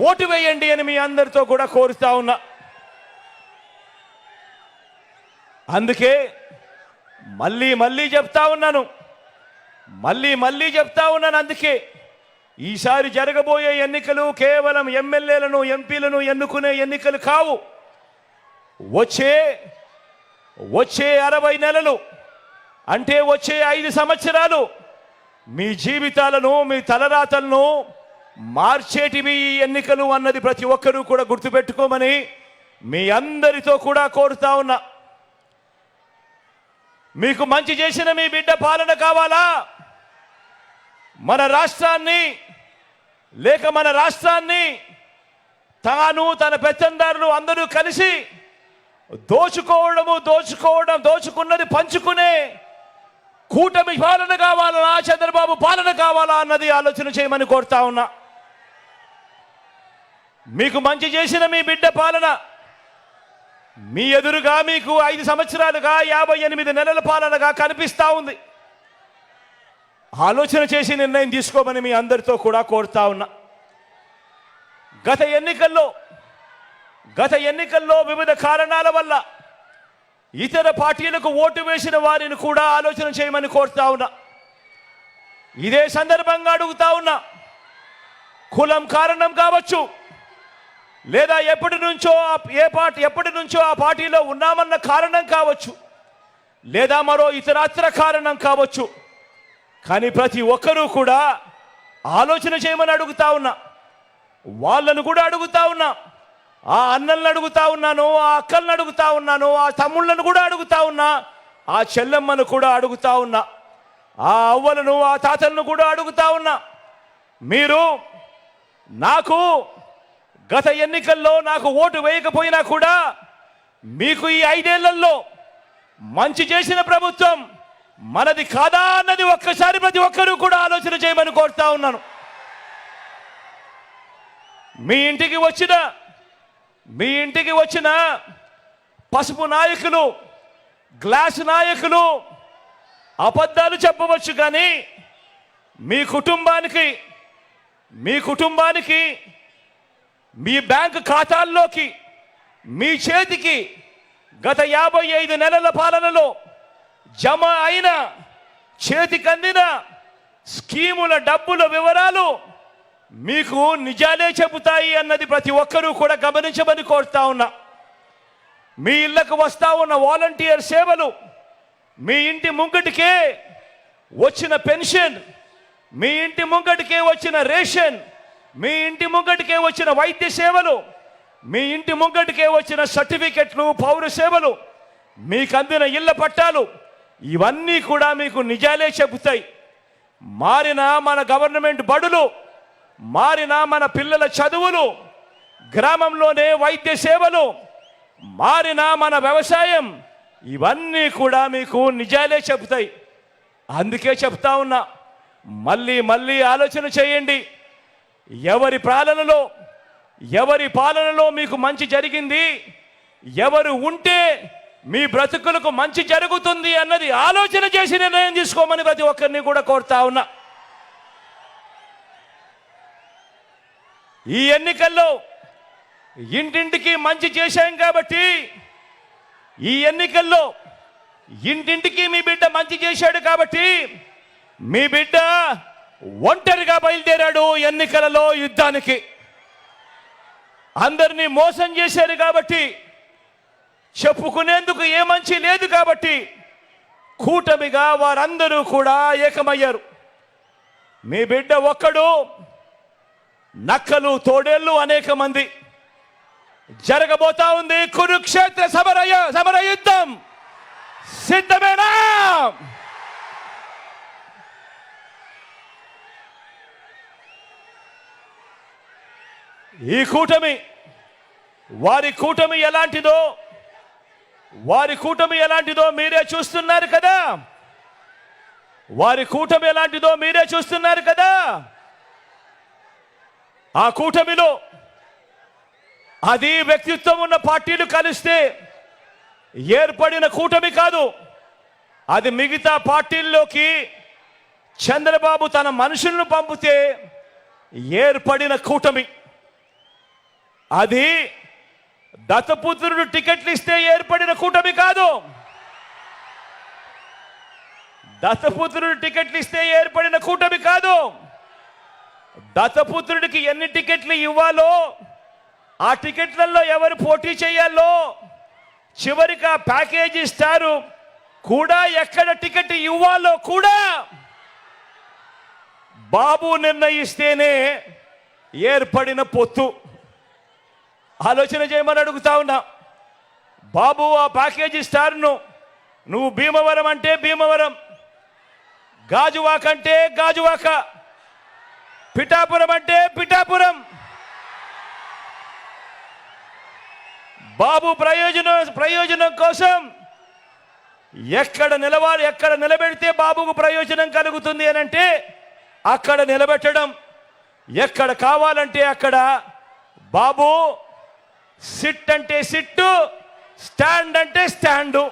ఓటు వేయండి అని మీ అందరితో కూడా కోరుతా ఉన్నా. అందుకే మళ్ళీ చెప్తా ఉన్నాను, అందుకే ఈసారి జరగబోయే ఎన్నికలు కేవలం ఎమ్మెల్యేలను ఎంపీలను ఎన్నుకునే ఎన్నికలు కావు. వచ్చే 60 నెలలు అంటే వచ్చే 5 సంవత్సరాలు మీ జీవితాలను, మీ తలరాతలను మార్చేటివి ఈ ఎన్నికలు అన్నది ప్రతి ఒక్కరూ కూడా గుర్తుపెట్టుకోమని మీ అందరితో కూడా కోరుతా ఉన్నా. మీకు మంచి చేసిన మీ బిడ్డ పాలన కావాలా? మన రాష్ట్రాన్ని తాను తన పెత్తందారులు అందరూ కలిసి దోచుకున్నది పంచుకునే కూటమి పాలన కావాలా, చంద్రబాబు పాలన కావాలా అన్నది ఆలోచన చేయమని కోరుతా ఉన్నా. మీకు మంచి చేసిన మీ బిడ్డ పాలన మీ ఎదురుగా మీకు 5 సంవత్సరాలుగా 58 నెలల పాలనగా కనిపిస్తా ఉంది. ఆలోచన చేసి నిర్ణయం తీసుకోమని మీ అందరితో కూడా కోరుతా ఉన్నా. గత ఎన్నికల్లో వివిధ కారణాల వల్ల ఇతర పార్టీలకు ఓటు వేసిన వారిని కూడా ఆలోచన చేయమని కోరుతా ఉన్నా. ఇదే సందర్భంగా అడుగుతా ఉన్నా, కులం కారణం కావచ్చు, లేదా ఎప్పటి నుంచో ఆ పార్టీలో ఉన్నామన్న కారణం కావచ్చు, లేదా మరో ఇతరత్ర కారణం కావచ్చు, కానీ ప్రతి ఒక్కరూ కూడా ఆలోచన చేయమని అడుగుతా ఉన్నా. వాళ్ళను కూడా అడుగుతా ఉన్నా, ఆ అన్నలను అడుగుతా ఉన్నాను, ఆ అక్కలను అడుగుతా ఉన్నాను, ఆ తమ్ముళ్ళను కూడా అడుగుతా ఉన్నా, ఆ చెల్లెమ్మను కూడా అడుగుతా ఉన్నా, ఆ అవ్వలను ఆ తాతలను కూడా అడుగుతా ఉన్నా. మీరు నాకు గత ఎన్నికల్లో నాకు ఓటు వేయకపోయినా కూడా మీకు ఈ 5 ఏళ్లలో మంచి చేసిన ప్రభుత్వం మనది కాదా అన్నది ఒక్కసారి ప్రతి ఒక్కరూ కూడా ఆలోచన చేయమని కోరుతా ఉన్నాను. మీ ఇంటికి వచ్చిన పసుపు నాయకులు, గ్లాస్ నాయకులు అబద్ధాలు చెప్పవచ్చు, కానీ మీ కుటుంబానికి మీ బ్యాంకు ఖాతాల్లోకి మీ చేతికి గత 55 నెలల పాలనలో జమ అయిన చేతికందిన స్కీముల డబ్బుల వివరాలు మీకు నిజాలే చెబుతాయి అన్నది ప్రతి ఒక్కరూ కూడా గమనించమని కోరుతా ఉన్నా. మీ ఇళ్లకు వస్తా ఉన్న వాలంటీర్ సేవలు, మీ ఇంటి ముంగటికే వచ్చిన పెన్షన్, మీ ఇంటి ముంగటికే వచ్చిన రేషన్, మీ ఇంటి ముంగటికే వచ్చిన వైద్య సేవలు, మీ ఇంటి ముంగటికే వచ్చిన సర్టిఫికెట్లు, పౌర సేవలు, మీకు అందిన ఇళ్ల పట్టాలు, ఇవన్నీ కూడా మీకు నిజాలే చెబుతాయి. మారిన మన గవర్నమెంట్ బడులు, మారిన మన పిల్లల చదువులు, గ్రామంలోనే వైద్య సేవలు, మారిన మన వ్యవసాయం, ఇవన్నీ కూడా మీకు నిజాలే చెబుతాయి. అందుకే చెప్తా ఉన్నా, మళ్ళీ ఆలోచన చేయండి. ఎవరి పాలనలో మీకు మంచి జరిగింది, ఎవరు ఉంటే మీ బ్రతుకులకు మంచి జరుగుతుంది అన్నది ఆలోచన చేసి నిర్ణయం తీసుకోమని ప్రతి ఒక్కరిని కూడా కోరుతా ఉన్నా. ఈ ఎన్నికల్లో ఇంటింటికి మంచి చేశాం కాబట్టి, ఈ ఎన్నికల్లో ఇంటింటికి మీ బిడ్డ మంచి చేశాడు కాబట్టి, మీ బిడ్డ ఒంటరిగా బయలుదేరాడు ఎన్నికలలో యుద్ధానికి. అందరినీ మోసం చేశారు కాబట్టి, చెప్పుకునేందుకు ఏ మంచి లేదు కాబట్టి కూటమిగా వారందరూ కూడా ఏకమయ్యారు. మీ బిడ్డ ఒక్కడు, నక్కలు తోడేళ్ళు అనేక మంది. జరగబోతా ఉంది కురుక్షేత్ర సమర యుద్ధం. సిద్ధమేనా? ఈ కూటమి వారి కూటమి ఎలాంటిదో మీరే చూస్తున్నారు కదా. వారి కూటమి ఎలాంటిదో మీరే చూస్తున్నారు కదా. ఆ కూటమిలో అది వ్యక్తిత్వం ఉన్న పార్టీలు కలిస్తే ఏర్పడిన కూటమి కాదు. అది మిగతా పార్టీల్లోకి చంద్రబాబు తన మనుషులను పంపితే ఏర్పడిన కూటమి. అది దత్తపుత్రుడు టికెట్లు ఇస్తే ఏర్పడిన కూటమి కాదు. దత్తపుత్రుడు టికెట్లు ఇస్తే ఏర్పడిన కూటమి కాదు. దత్తపుత్రుడికి ఎన్ని టికెట్లు ఇవ్వాలో, ఆ టికెట్లలో ఎవరు పోటీ చేయాలో, చివరికి ఆ ప్యాకేజీ స్టారు కూడా ఎక్కడ టికెట్ ఇవ్వాలో కూడా బాబు నిర్ణయిస్తేనే ఏర్పడిన పొత్తు. ఆలోచన చేయమని అడుగుతా ఉన్నా. బాబు ఆ ప్యాకేజీ స్టార్ను నువ్వు భీమవరం అంటే భీమవరం, గాజువాక అంటే గాజువాక, పిఠాపురం అంటే పిఠాపురం. బాబు ప్రయోజనం కోసం ఎక్కడ నిలబెడితే బాబుకు ప్రయోజనం కలుగుతుంది అని అంటే అక్కడ నిలబెట్టడం. ఎక్కడ కావాలంటే అక్కడ బాబు సిట్ అంటే సిట్టు, స్టాండ్ అంటే స్టాండు.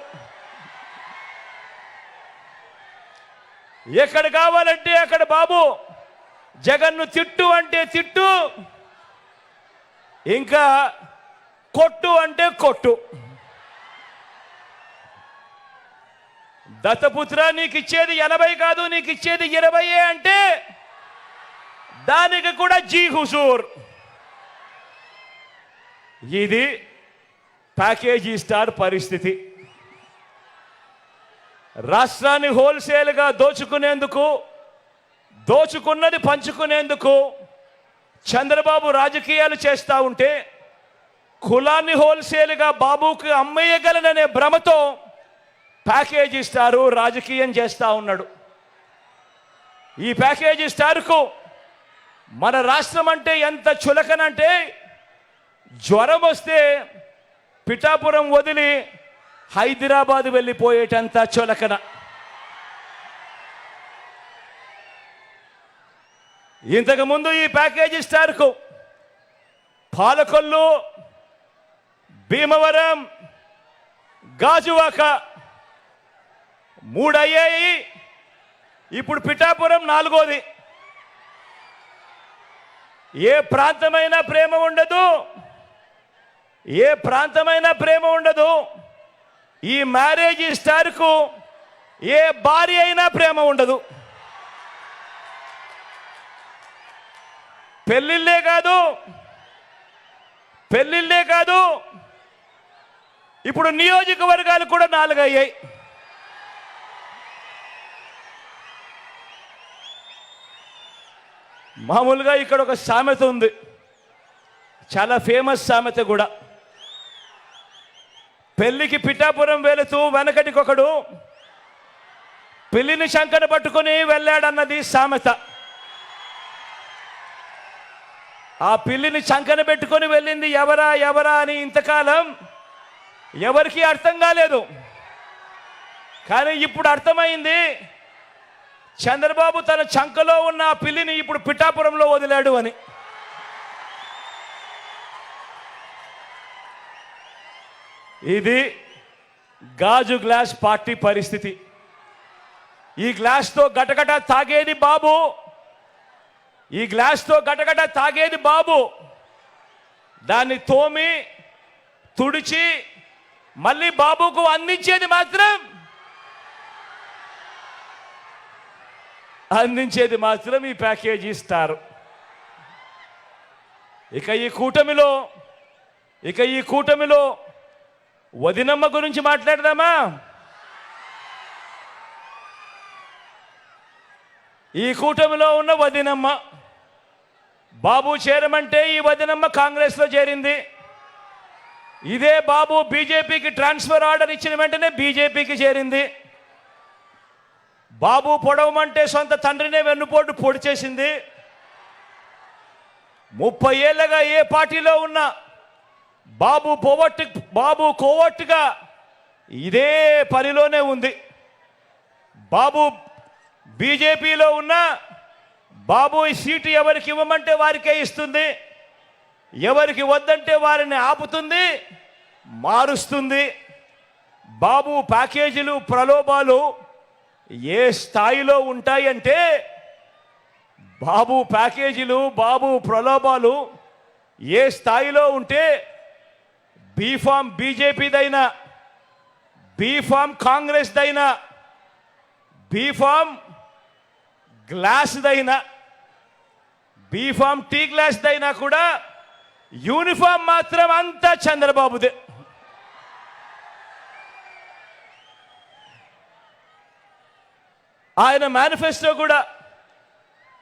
ఎక్కడ కావాలంటే అక్కడ బాబు జగన్ను తిట్టు అంటే తిట్టు, ఇంకా కొట్టు అంటే కొట్టు. దత్తపుత్ర నీకు ఇచ్చేది 80 కాదు, నీకు ఇచ్చేది 20 అంటే దానికి కూడా జీ హుజూర్. ఇది ప్యాకేజీ స్టార్ పరిస్థితి. రాష్ట్రాన్ని హోల్సేల్గా దోచుకున్నది పంచుకునేందుకు చంద్రబాబు రాజకీయాలు చేస్తూ ఉంటే, కులాన్ని హోల్సేల్గా బాబుకి అమ్మేయగలననే భ్రమతో ప్యాకేజీ స్టారు రాజకీయం చేస్తూ ఉన్నాడు. ఈ ప్యాకేజీ స్టార్కు మన రాష్ట్రం అంటే ఎంత చులకనంటే, జ్వరం వస్తే పిఠాపురం వదిలి హైదరాబాద్ వెళ్ళిపోయేటంత చులకన. ఇంతకుముందు ఈ ప్యాకేజీ స్టార్కు పాలకొల్లు, భీమవరం, గాజువాక 3 అయ్యాయి. ఇప్పుడు పిఠాపురం 4వది. ఏ ప్రాంతమైనా ప్రేమ ఉండదు. ఈ మ్యారేజీ స్టార్కు ఏ భార్య అయినా ప్రేమ ఉండదు. పెళ్ళిళ్ళే కాదు, ఇప్పుడు నియోజకవర్గాలు కూడా 4 అయ్యాయి. మామూలుగా ఇక్కడ ఒక సామెత ఉంది, చాలా ఫేమస్ సామెత కూడా. పెళ్లికి పిఠాపురం వెళుతూ వెనకటికొకడు పిల్లిని శంకన పట్టుకుని వెళ్ళాడన్నది సామెత. ఆ పిల్లిని చంకన పెట్టుకొని వెళ్ళింది ఎవరా అని ఇంతకాలం ఎవరికీ అర్థం కాలేదు. కానీ ఇప్పుడు అర్థమైంది, చంద్రబాబు తన చంకలో ఉన్న ఆ పిల్లిని ఇప్పుడు పిఠాపురంలో వదిలాడు అని. ఇది గాజు గ్లాస్ పార్టీ పరిస్థితి. ఈ గ్లాస్తో గటగట తాగేది బాబు, దాన్ని తోమి తుడిచి మళ్ళీ బాబుకు అందించేది మాత్రం ఈ ప్యాకేజీ స్టార్. ఇక ఈ కూటమిలో వదినమ్మ గురించి మాట్లాడదామా? ఈ కూటమిలో ఉన్న వదినమ్మ, బాబు చేరమంటే ఈ వదినమ్మ కాంగ్రెస్లో చేరింది. ఇదే బాబు బీజేపీకి ట్రాన్స్ఫర్ ఆర్డర్ ఇచ్చిన వెంటనే బీజేపీకి చేరింది. బాబు పొడవమంటే సొంత తండ్రినే వెన్నుపోటు పొడి చేసింది. 30 ఏళ్ళగా ఏ పార్టీలో ఉన్నా బాబు కోవట్టుగా ఇదే పనిలోనే ఉంది. బాబు బీజేపీలో ఉన్న బాబు ఈ సీటు ఎవరికి ఇవ్వమంటే వారికే ఇస్తుంది, ఎవరికి వద్దంటే వారిని ఆపుతుంది, మారుస్తుంది. బాబు ప్యాకేజీలు ప్రలోభాలు ఏ స్థాయిలో ఉంటాయంటే, బాబు ప్యాకేజీలు బాబు ప్రలోభాలు ఏ స్థాయిలో ఉంటే, బీఫామ్ బీజేపీదైనా, బీఫామ్ కాంగ్రెస్దైనా, బీఫామ్ గ్లాస్దైనా, బీఫామ్ టీ గ్లాస్దైనా కూడా యూనిఫామ్ మాత్రం అంతా చంద్రబాబుదే. ఆయన మేనిఫెస్టో కూడా,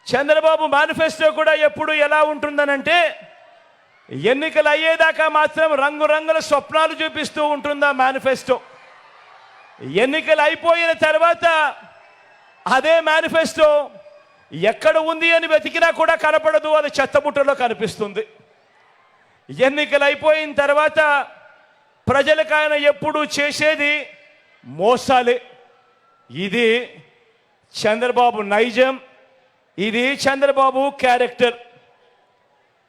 చంద్రబాబు మేనిఫెస్టో కూడా ఎప్పుడు ఎలా ఉంటుందనంటే, ఎన్నికలు అయ్యేదాకా మాత్రం రంగురంగుల స్వప్నాలు చూపిస్తూ ఉంటుందా మేనిఫెస్టో. ఎన్నికలు అయిపోయిన తర్వాత అదే మేనిఫెస్టో ఎక్కడ ఉంది అని వెతికినా కూడా కనపడదు, అది చెత్తబుట్టలో కనిపిస్తుంది. ఎన్నికలు అయిపోయిన తర్వాత ప్రజలకు ఆయన ఎప్పుడు చేసేది మోసాలే. ఇది చంద్రబాబు నైజం, ఇది చంద్రబాబు క్యారెక్టర్.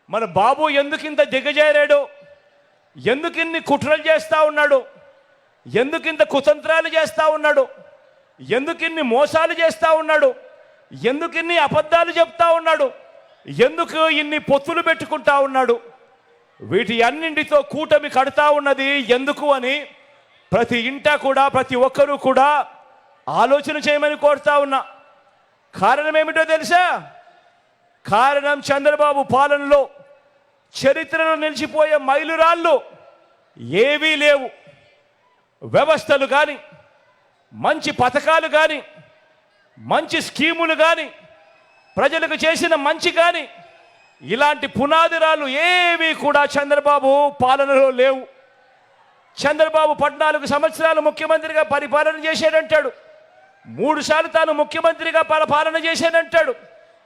మన బాబు ఎందుకింత దిగజారాడు, ఎందుకిన్ని కుట్రలు చేస్తూ ఉన్నాడు, ఎందుకింత కుతంత్రాలు చేస్తూ ఉన్నాడు, ఎందుకిన్ని మోసాలు చేస్తూ ఉన్నాడు, ఎందుకిన్ని అబద్ధాలు చెప్తా ఉన్నాడు, ఎందుకు ఇన్ని పొత్తులు పెట్టుకుంటా ఉన్నాడు, వీటి అన్నింటితో కూటమి కడతా ఉన్నది ఎందుకు అని ప్రతి ఇంటా కూడా ప్రతి ఒక్కరూ కూడా ఆలోచన చేయమని కోరుతా ఉన్నా. కారణం ఏమిటో తెలుసా? కారణం చంద్రబాబు పాలనలో చరిత్రలో నిలిచిపోయే మైలురాళ్ళు ఏవీ లేవు. వ్యవస్థలు కానీ, మంచి పథకాలు కానీ, మంచి స్కీములు కానీ, ప్రజలకు చేసిన మంచి కానీ, ఇలాంటి పునాదిరాలు ఏవి కూడా చంద్రబాబు పాలనలో లేవు. చంద్రబాబు 14 సంవత్సరాలు ముఖ్యమంత్రిగా పరిపాలన చేశాడంటాడు, 3 సార్లు తాను ముఖ్యమంత్రిగా పాలన చేశాడంటాడు.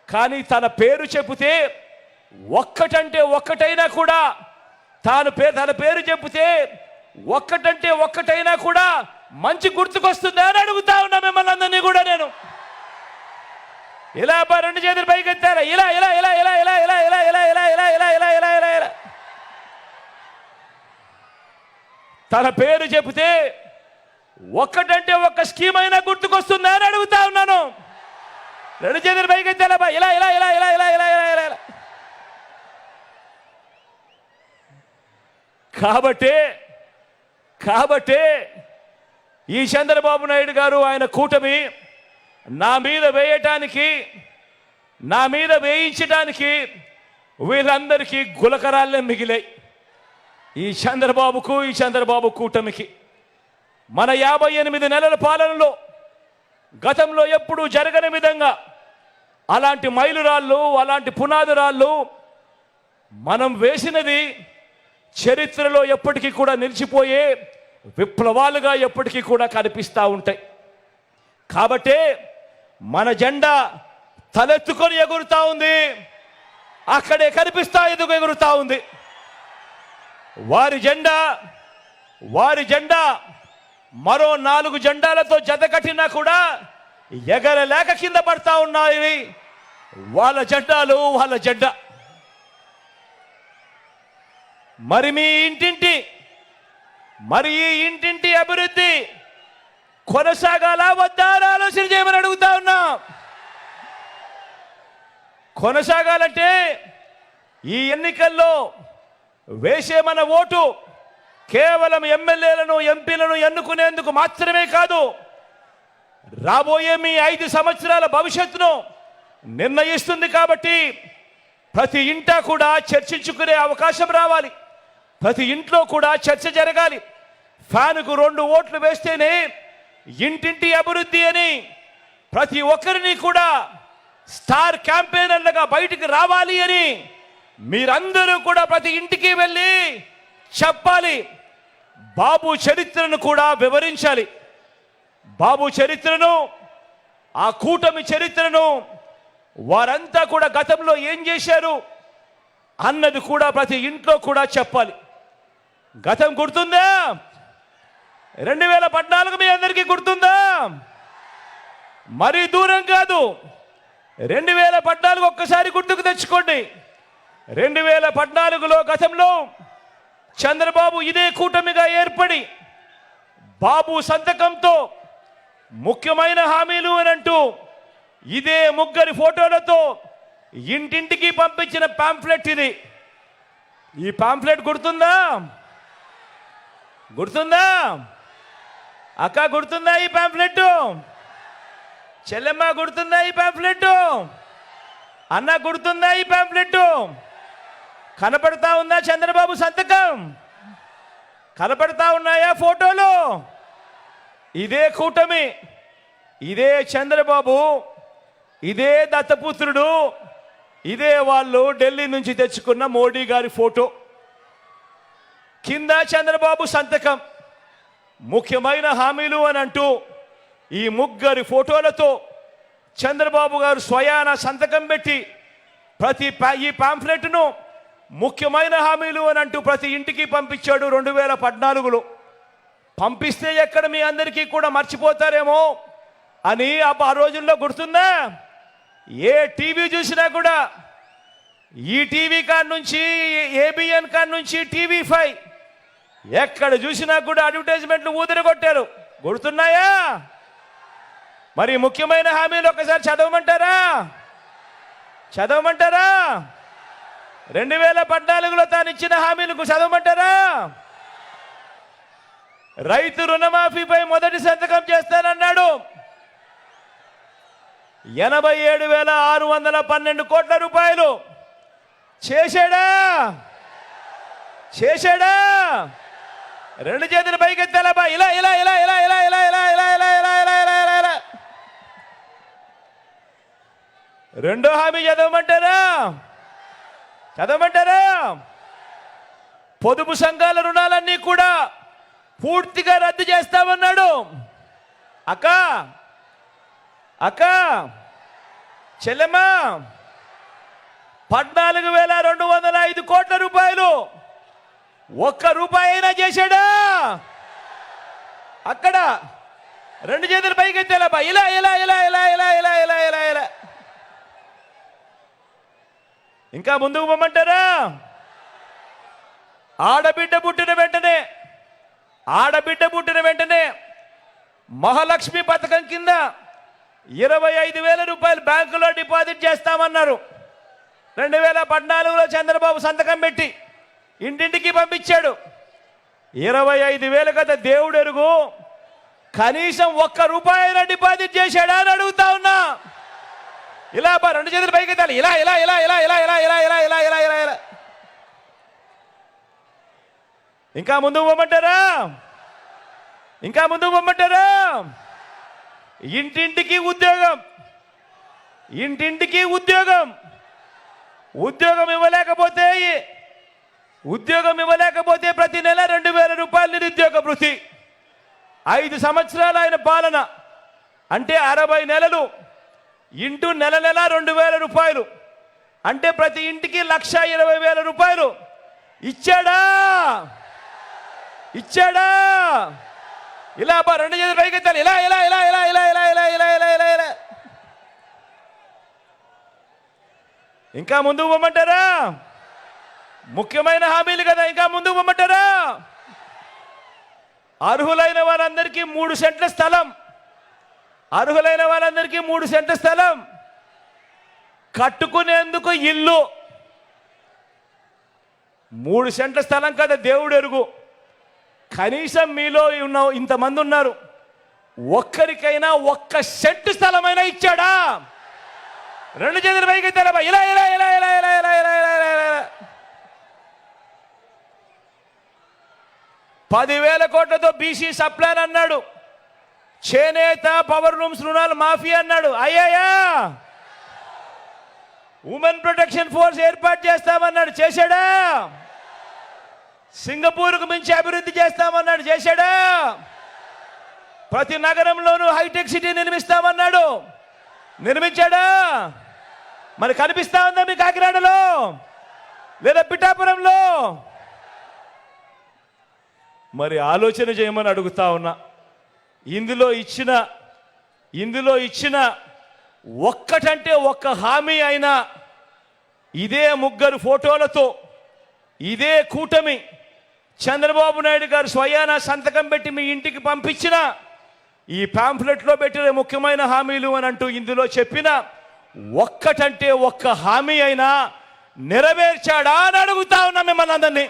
కానీ తన పేరు చెబితే ఒక్కటంటే ఒక్కటైనా కూడా, తన పేరు చెబితే ఒక్కటంటే ఒక్కటైనా కూడా మంచి గుర్తుకొస్తుందా అని అడుగుతా ఉన్నా మిమ్మల్ని అందరినీ కూడా నేను. ఇలా 2 చేతులు పైకి ఎత్తారా, ఇలా ఇలా ఇలా ఇలా ఇలా ఇలా ఇలా ఇలా ఇలా ఇలా ఇలా ఇలా ఇలా ఇలా ఇలా తన పేరు చెబితే ఒక్కటంటే ఒక్క స్కీమ్ అయినా గుర్తుకొస్తుందా అని అడుగుతా ఉన్నాను. 2 చేతులు పైకి ఎత్తారా, ఇలా ఇలా ఇలా ఇలా ఇలా ఇలా ఇలా ఇలా ఇలా. కాబట్టే ఈ చంద్రబాబు నాయుడు గారు, ఆయన కూటమి నా మీద వేయించడానికి వీళ్ళందరికీ గులకరాళ్ళే మిగిలాయి. ఈ చంద్రబాబు కూటమికి మన 58 నెలల పాలనలో గతంలో ఎప్పుడూ జరగని విధంగా అలాంటి మైలురాళ్ళు, అలాంటి పునాదురాళ్ళు మనం వేసినది చరిత్రలో ఎప్పటికీ కూడా నిలిచిపోయే విప్లవాలుగా ఎప్పటికీ కూడా కనిపిస్తూ ఉంటాయి. కాబట్టే మన జెండా తలెత్తుకొని ఎగురుతా ఉంది, అక్కడే కనిపిస్తా ఎగురుతా ఉంది. వారి జెండా మరో 4 జెండాలతో జత కట్టినా కూడా ఎగరలేక కింద పడతా ఉన్నాయి. వాళ్ళ జెండా. మరి ఈ ఇంటింటి అభివృద్ధి కొనసాగాలా వద్దా ఆలోచన చేయమని అడుగుతా ఉన్నా. కొనసాగాలంటే ఈ ఎన్నికల్లో వేసే మన ఓటు కేవలం ఎమ్మెల్యేలను, ఎంపీలను ఎన్నుకునేందుకు మాత్రమే కాదు, రాబోయే మీ 5 సంవత్సరాల భవిష్యత్తును నిర్ణయిస్తుంది. కాబట్టి ప్రతి ఇంటా కూడా చర్చించుకునే అవకాశం రావాలి, ప్రతి ఇంట్లో కూడా చర్చ జరగాలి. ఫ్యానుకు 2 ఓట్లు వేస్తేనే ఇంటింటి అభివృద్ధి అని ప్రతి ఒక్కరిని కూడా స్టార్ క్యాంపెయినర్లుగా బయటికి రావాలి అని మీరందరూ కూడా ప్రతి ఇంటికి వెళ్ళి చెప్పాలి. బాబు చరిత్రను కూడా వివరించాలి. బాబు చరిత్రను, ఆ కూటమి చరిత్రను, వారంతా కూడా గతంలో ఏం చేశారు, అన్నది కూడా ప్రతి ఇంట్లో కూడా చెప్పాలి. గతం గుర్తుందా? 2014 మీ అందరికీ గుర్తుందా? మరీ దూరం కాదు. 2014 ఒక్కసారి గుర్తుకు తెచ్చుకోండి. 2014లో గతంలో చంద్రబాబు ఇదే కూటమిగా ఏర్పడి బాబు సంతకంతో ముఖ్యమైన హామీలు అని అంటూ ఇదే ముగ్గురి ఫోటోలతో ఇంటింటికి పంపించిన పాంఫ్లెట్ ఇది. ఈ పాంఫ్లెట్ గుర్తుందా? గుర్తుందా అక్క? గుర్తుందా ఈ పాంఫ్లెట్? చెల్లెమ్మ గుర్తుందా ఈ పాంఫ్లెట్? అన్న గుర్తుందా ఈ పాంఫ్లెట్? కనపడతా ఉందా చంద్రబాబు సంతకం? కనపడతా ఉన్నాయా ఫోటోలు? ఇదే కూటమి, ఇదే చంద్రబాబు, ఇదే దత్తపుత్రుడు, ఇదే వాళ్ళు ఢిల్లీ నుంచి తెచ్చుకున్న మోడీ గారి ఫోటో. కింద చంద్రబాబు సంతకం, ముఖ్యమైన హామీలు అని అంటూ ఈ ముగ్గురి ఫోటోలతో చంద్రబాబు గారు స్వయాన సంతకం పెట్టి ఈ పాంఫ్లెట్ను ముఖ్యమైన హామీలు అని అంటూ ప్రతి ఇంటికి పంపించాడు 2014లో. పంపిస్తే ఎక్కడ మీ అందరికీ కూడా మర్చిపోతారేమో అని ఆ రోజుల్లో గుర్తుందా? ఏ టీవీ చూసినా కూడా ఈ టీవీ కాడ నుంచి ఏబిఎన్ కాడ నుంచి TV5 ఎక్కడ చూసినా కూడా అడ్వర్టైజ్మెంట్లు ఊదరగొట్టారు. గుర్తున్నాయా? మరి ముఖ్యమైన హామీలు ఒకసారి చదవమంటారా? చదవమంటారా? 2014లో తాను ఇచ్చిన హామీలకు చదవమంటారా? రైతు రుణమాఫీపై మొదటి సంతకం చేస్తానన్నాడు. 87,612 కోట్ల రూపాయలు చేశాడా? చేశాడా? రెండు చేతులు పైకెత్తాలబ్బా. ఇలా ఇలా ఇలా ఇలా ఇలా ఇలా ఇలా ఇలా ఇలా ఇలా ఇలా ఇలా ఇలా ఇలా. రెండో హామీ చదవమంటారా? చదవమంటారా? పొదుపు సంఘాల రుణాలన్నీ కూడా పూర్తిగా రద్దు చేస్తామన్నాడు. అక్క అక్క చెల్లెమ్మ 14,205 కోట్ల రూపాయలు ఒక్క రూపాయి అయినా చేశాడా? అక్కడ రెండు చేతులు పైకెత్తాలబ్బా. ఇలా ఇలా ఇలా ఇలా ఇలా ఇలా ఇలా ఇలా ఇలా. ఇంకా ముందుకు పోమంటారా? ఆడబిడ్డ పుట్టిన వెంటనే మహాలక్ష్మి పథకం కింద 25,000 రూపాయలు బ్యాంకులో డిపాజిట్ చేస్తామన్నారు. 2014లో చంద్రబాబు సంతకం పెట్టి ఇంటింటికి పంపించాడు. 25,000 కదా దేవుడు ఎరుగు. కనీసం ఒక్క రూపాయి అయినా డిపాజిట్ చేశాడా అని అడుగుతా ఉన్నా. ఇలా రెండు చేతులు పైకి ఎత్తాలి. ఇలా ఇలా ఇలా ఇలా ఇలా ఇలా ఇలా ఇలా ఇలా ఇలా ఇలా ఇలా. ఇంకా ముందుకు పోమంటారా? ఇంకా ముందుకు పోమంటారా? ఇంటింటికి ఉద్యోగం, ఇంటింటికి ఉద్యోగం. ఉద్యోగం ఇవ్వలేకపోతే ప్రతి నెల 2,000 రూపాయలు నిరుద్యోగ భృతి. 5 సంవత్సరాలు ఆయన పాలన అంటే 60 నెలలు ఇంటూ నెల 2,000 రూపాయలు అంటే ప్రతి ఇంటికి 1,20,000 రూపాయలు ఇచ్చాడా? ఇచ్చాడా? ఇలా రెండు చేతులు పైకెత్తాలి. ఇలా ఇలా ఇలా ఇలా ఇలా ఇలా ఇలా ఇలా ఇలా ఇలా ఇలా. ఇంకా ముందుకు పోమంటారా? ముఖ్యమైన హామీలు కదా, ఇంకా ముందుకు పోమంటారా? అర్హులైన వారందరికీ 3 సెంట్ల స్థలం, అర్హులైన వారందరికీ 3 సెంట్ల స్థలం, కట్టుకునేందుకు ఇల్లు. 3 సెంట్ల స్థలం కదా దేవుడు ఎరుగు. కనీసం మీలో ఇంతమంది ఉన్నారు, ఒక్కరికైనా 1 సెంటు స్థలమైనా ఇచ్చాడా? రెండు చేతుల పైకి ఎత్తారా? ఇలా ఇలా ఇలా ఇలా ఇలా ఇలా ఇలా ఇలా ఇలా. 10,000 కోట్లతో బీసీ సప్లాన్ అన్నాడు. చేనేత పవర్ లూమ్స్ రుణాలు మాఫీ అన్నాడు. అయ్యాయా? ఉమెన్ ప్రొటెక్షన్ ఫోర్స్ ఏర్పాటు చేస్తామన్నాడు. చేశాడా? సింగపూర్కు మించి అభివృద్ధి చేస్తామన్నాడు. చేశాడా? ప్రతి నగరంలోనూ హైటెక్ సిటీ నిర్మిస్తామన్నాడు. నిర్మించాడా? మరి కనిపిస్తా ఉందా మీ కాకినాడలో? లేదా పిఠాపురంలో? మరి ఆలోచన చేయమని అడుగుతా ఉన్నా. ఇందులో ఇచ్చిన ఒక్కటంటే ఒక్క హామీ అయినా ఇదే ముగ్గురు ఫోటోలతో ఇదే కూటమి చంద్రబాబు నాయుడు గారు స్వయాన సంతకం పెట్టి మీ ఇంటికి పంపించిన ఈ పాంఫ్లెట్లో పెట్టిన ముఖ్యమైన హామీలు అని అంటూ ఇందులో చెప్పిన ఒక్కటంటే ఒక్క హామీ అయినా నెరవేర్చాడా అని అడుగుతా ఉన్నా మిమ్మల్ని అందరినీ.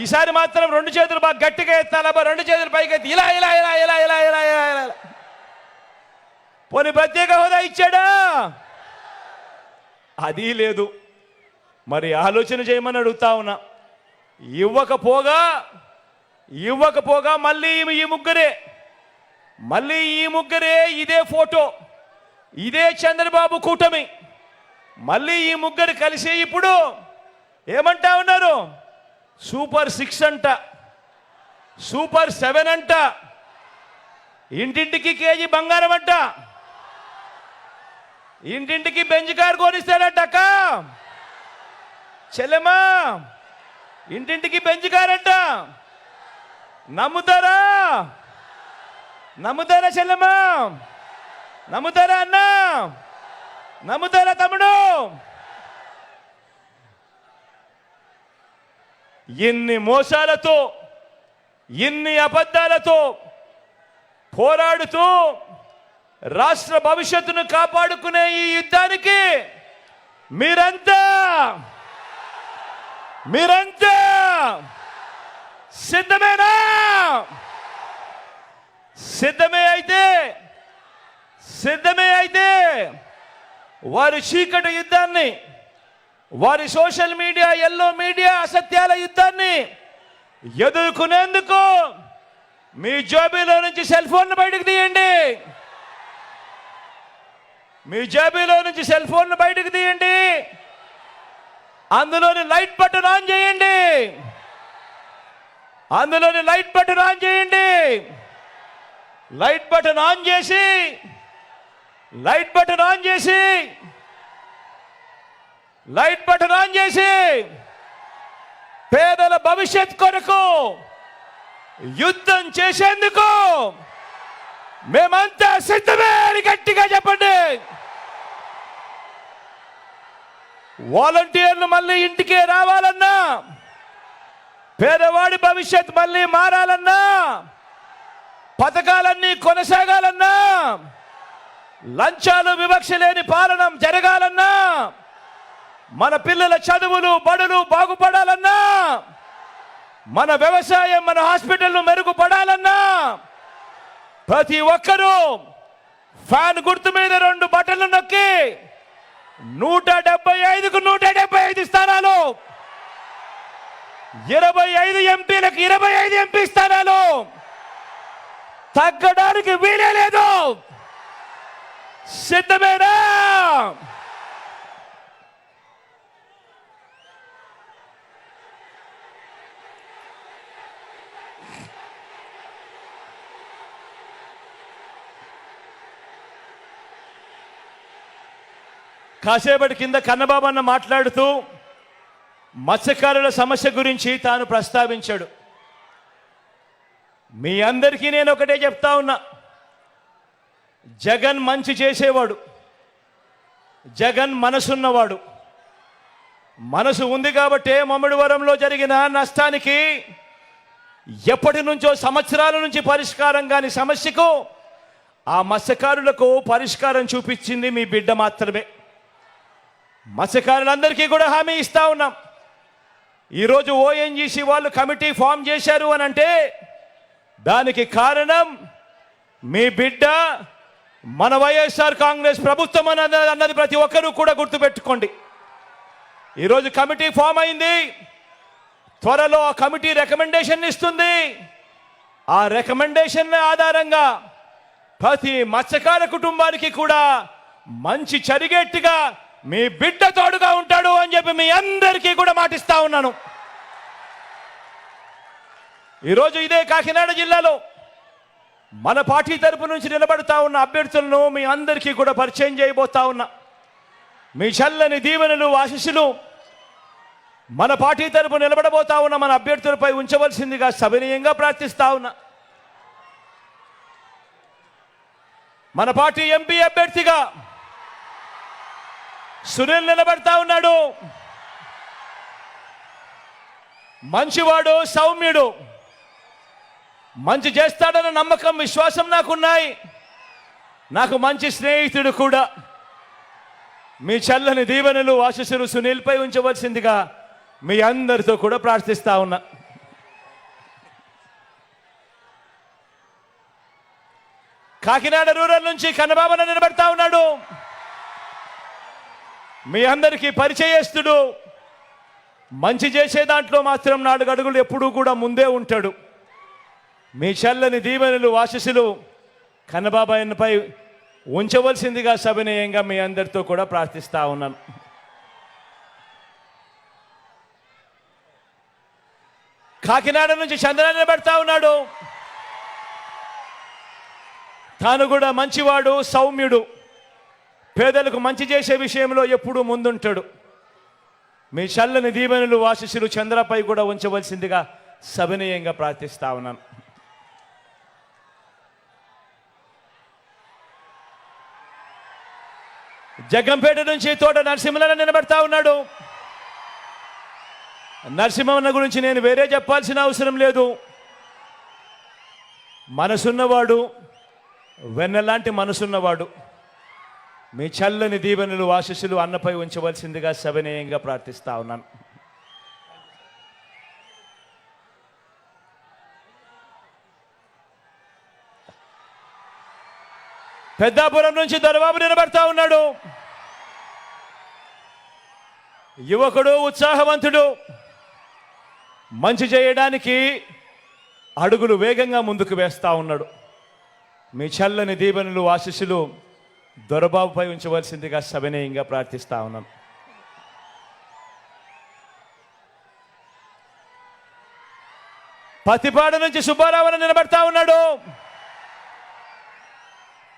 ఈసారి మాత్రం రెండు చేతులు బాగా గట్టిగా ఎత్తాలబ్బా, రెండు చేతులు పైకి ఎత్తి ఇలా ఇలా ఇలా ఇలా ఇలా ఇలా ఇలా ఇలా. పోనీ ప్రత్యేక హోదా ఇచ్చాడా? అది లేదు. మరి ఆలోచన చేయమని అడుగుతా ఉన్నా. ఇవ్వకపోగా మళ్ళీ ఈ ముగ్గురే ఇదే ఫోటో, ఇదే చంద్రబాబు కూటమి, మళ్ళీ ఈ ముగ్గురు కలిసి ఇప్పుడు ఏమంటా ఉన్నారు? సూపర్ 6 అంట, సూపర్ 7 అంట, ఇంటింటికి కేజీ బంగారం అంట, ఇంటింటికి బెంజ్ కారు కొనిస్తాడంట. అక్క చెల్లెమ్మా, ఇంటింటికి బెంజ్ కారంట. నమ్ముతారా చెల్లెమ్మా? నమ్ముతారా అన్న? నమ్ముతారా తమ్ముడు? ఇన్ని మోసాలతో, ఇన్ని అబద్ధాలతో పోరాడుతూ రాష్ట్ర భవిష్యత్తును కాపాడుకునే ఈ యుద్ధానికి మీరంతా సిద్ధమేనా? సిద్ధమే అయితే వారి చీకటి యుద్ధాన్ని, వారి సోషల్ మీడియా, ఎల్లో మీడియా అసత్యాల యుద్ధాన్ని ఎదుర్కొనేందుకు మీ జేబులో నుంచి సెల్ ఫోన్ బయటకు తీయండి. మీ జేబులో నుంచి సెల్ ఫోన్ బయటకు తీయండి. అందులోని లైట్ బటన్ ఆన్ చేయండి. లైట్ బటన్ ఆన్ చేసి పేదల భవిష్యత్ కొరకు యుద్ధం చేసేందుకు మేమంతా సిద్ధమే అని గట్టిగా చెప్పండి. వాలంటీర్లు మళ్ళీ ఇంటికే రావాలన్నా, పేదవాడి భవిష్యత్ మళ్ళీ మారాలన్నా, పథకాలన్నీ కొనసాగాలన్నా, లంచాలు వివక్ష లేని పాలన జరగాలన్నా, మన పిల్లల చదువులు బడులు బాగుపడాలన్నా, మన వ్యవసాయం, మన హాస్పిటల్ను మెరుగుపడాలన్నా ప్రతి ఒక్కరూ ఫ్యాన్ గుర్తు మీద 2 బటన్లు నొక్కి 175కు 175 స్థానాలు, 25 ఎంపీలకు 25 ఎంపీ స్థానాలు, తగ్గడానికి వీలే లేదు. సిద్ధమేనా? కాసేపటి కింద కన్నబాబు అన్న మాట్లాడుతూ మత్స్యకారుల సమస్య గురించి తాను ప్రస్తావించాడు. మీ అందరికీ నేను ఒకటే చెప్తా ఉన్నా, జగన్ మంచి చేసేవాడు, జగన్ మనసున్నవాడు. మనసు ఉంది కాబట్టే మమ్మడివరంలో జరిగిన నష్టానికి ఎప్పటి నుంచో సంవత్సరాల నుంచి పరిష్కారం కాని సమస్యకు ఆ మత్స్యకారులకు పరిష్కారం చూపించింది మీ బిడ్డ మాత్రమే. మత్స్యకారులందరికీ కూడా హామీ ఇస్తా ఉన్నాం. ఈరోజు ఓఎన్జీసీ వాళ్ళు కమిటీ ఫామ్ చేశారు అని అంటే దానికి కారణం మీ బిడ్డ, మన వైఎస్ఆర్ కాంగ్రెస్ ప్రభుత్వం అన్నది ప్రతి ఒక్కరూ కూడా గుర్తుపెట్టుకోండి. ఈరోజు కమిటీ ఫామ్ అయింది. త్వరలో ఆ కమిటీ రికమెండేషన్ ఇస్తుంది. ఆ రికమెండేషన్ ఆధారంగా ప్రతి మత్స్యకార కుటుంబానికి కూడా మంచి జరిగేట్టుగా మీ బిడ్డ తోడుగా ఉంటాడు అని చెప్పి మీ అందరికీ కూడా మాటిస్తా ఉన్నాను. ఈరోజు ఇదే కాకినాడ జిల్లాలో మన పార్టీ తరపు నుంచి నిలబడతా ఉన్న అభ్యర్థులను మీ అందరికీ కూడా పరిచయం చేయబోతా ఉన్నా. మీ చల్లని దీవెనలు, ఆశీస్సులు మన పార్టీ తరపు నిలబడబోతా ఉన్న మన అభ్యర్థులపై ఉంచవలసిందిగా సవినయంగా ప్రార్థిస్తా ఉన్నా. మన పార్టీ ఎంపీ అభ్యర్థిగా సునీల్ నిలబడతా ఉన్నాడు. మంచివాడు, సౌమ్యుడు, మంచి చేస్తాడన్న నమ్మకం, విశ్వాసం నాకున్నాయి. నాకు మంచి స్నేహితుడు కూడా. మీ చల్లని దీవెనలు, ఆశీస్సులు సునీల్పై ఉంచవలసిందిగా మీ అందరితో కూడా ప్రార్థిస్తా ఉన్నా. కాకినాడ రూరల్ నుంచి కన్నబాబన నిలబడతా ఉన్నాడు. మీ అందరికీ పరిచయస్తుడు. మంచి చేసే దాంట్లో మాత్రం 4 అడుగులు ఎప్పుడూ కూడా ముందే ఉంటాడు. మీ చల్లని దీవెనలు, ఆశీస్సులు కన్నబాబాయన్పై ఉంచవలసిందిగా సవినయంగా మీ అందరితో కూడా ప్రార్థిస్తా ఉన్నాను. కాకినాడ నుంచి చంద్ర నిలబడతా ఉన్నాడు. తాను కూడా మంచివాడు, సౌమ్యుడు, పేదలకు మంచి చేసే విషయంలో ఎప్పుడూ ముందుంటాడు. మీ చల్లని దీవెనలు, ఆశీస్సులు చంద్రపై కూడా ఉంచవలసిందిగా సవినయంగా ప్రార్థిస్తా ఉన్నాను. జగ్గంపేట నుంచి తోట నరసింహన్న నిలబడతా ఉన్నాడు. నరసింహన్న గురించి నేను వేరే చెప్పాల్సిన అవసరం లేదు. మనసున్నవాడు, వెన్నెలాంటి మనసున్నవాడు. మీ చల్లని దీవెనలు, ఆశీస్సులు అన్నపై ఉంచవలసిందిగా సవినయంగా ప్రార్థిస్తా ఉన్నాను. పెద్దాపురం నుంచి దొరబాబు నిలబడతా ఉన్నాడు. యువకుడు, ఉత్సాహవంతుడు, మంచి చేయడానికి అడుగులు వేగంగా ముందుకు వేస్తా ఉన్నాడు. మీ చల్లని దీవెనలు, ఆశీస్సులు దొరబాబుపై ఉంచవలసిందిగా సవినయంగా ప్రార్థిస్తా ఉన్నాను. పత్తిపాడు నుంచి సుబ్బారావు నిలబడతా ఉన్నాడు.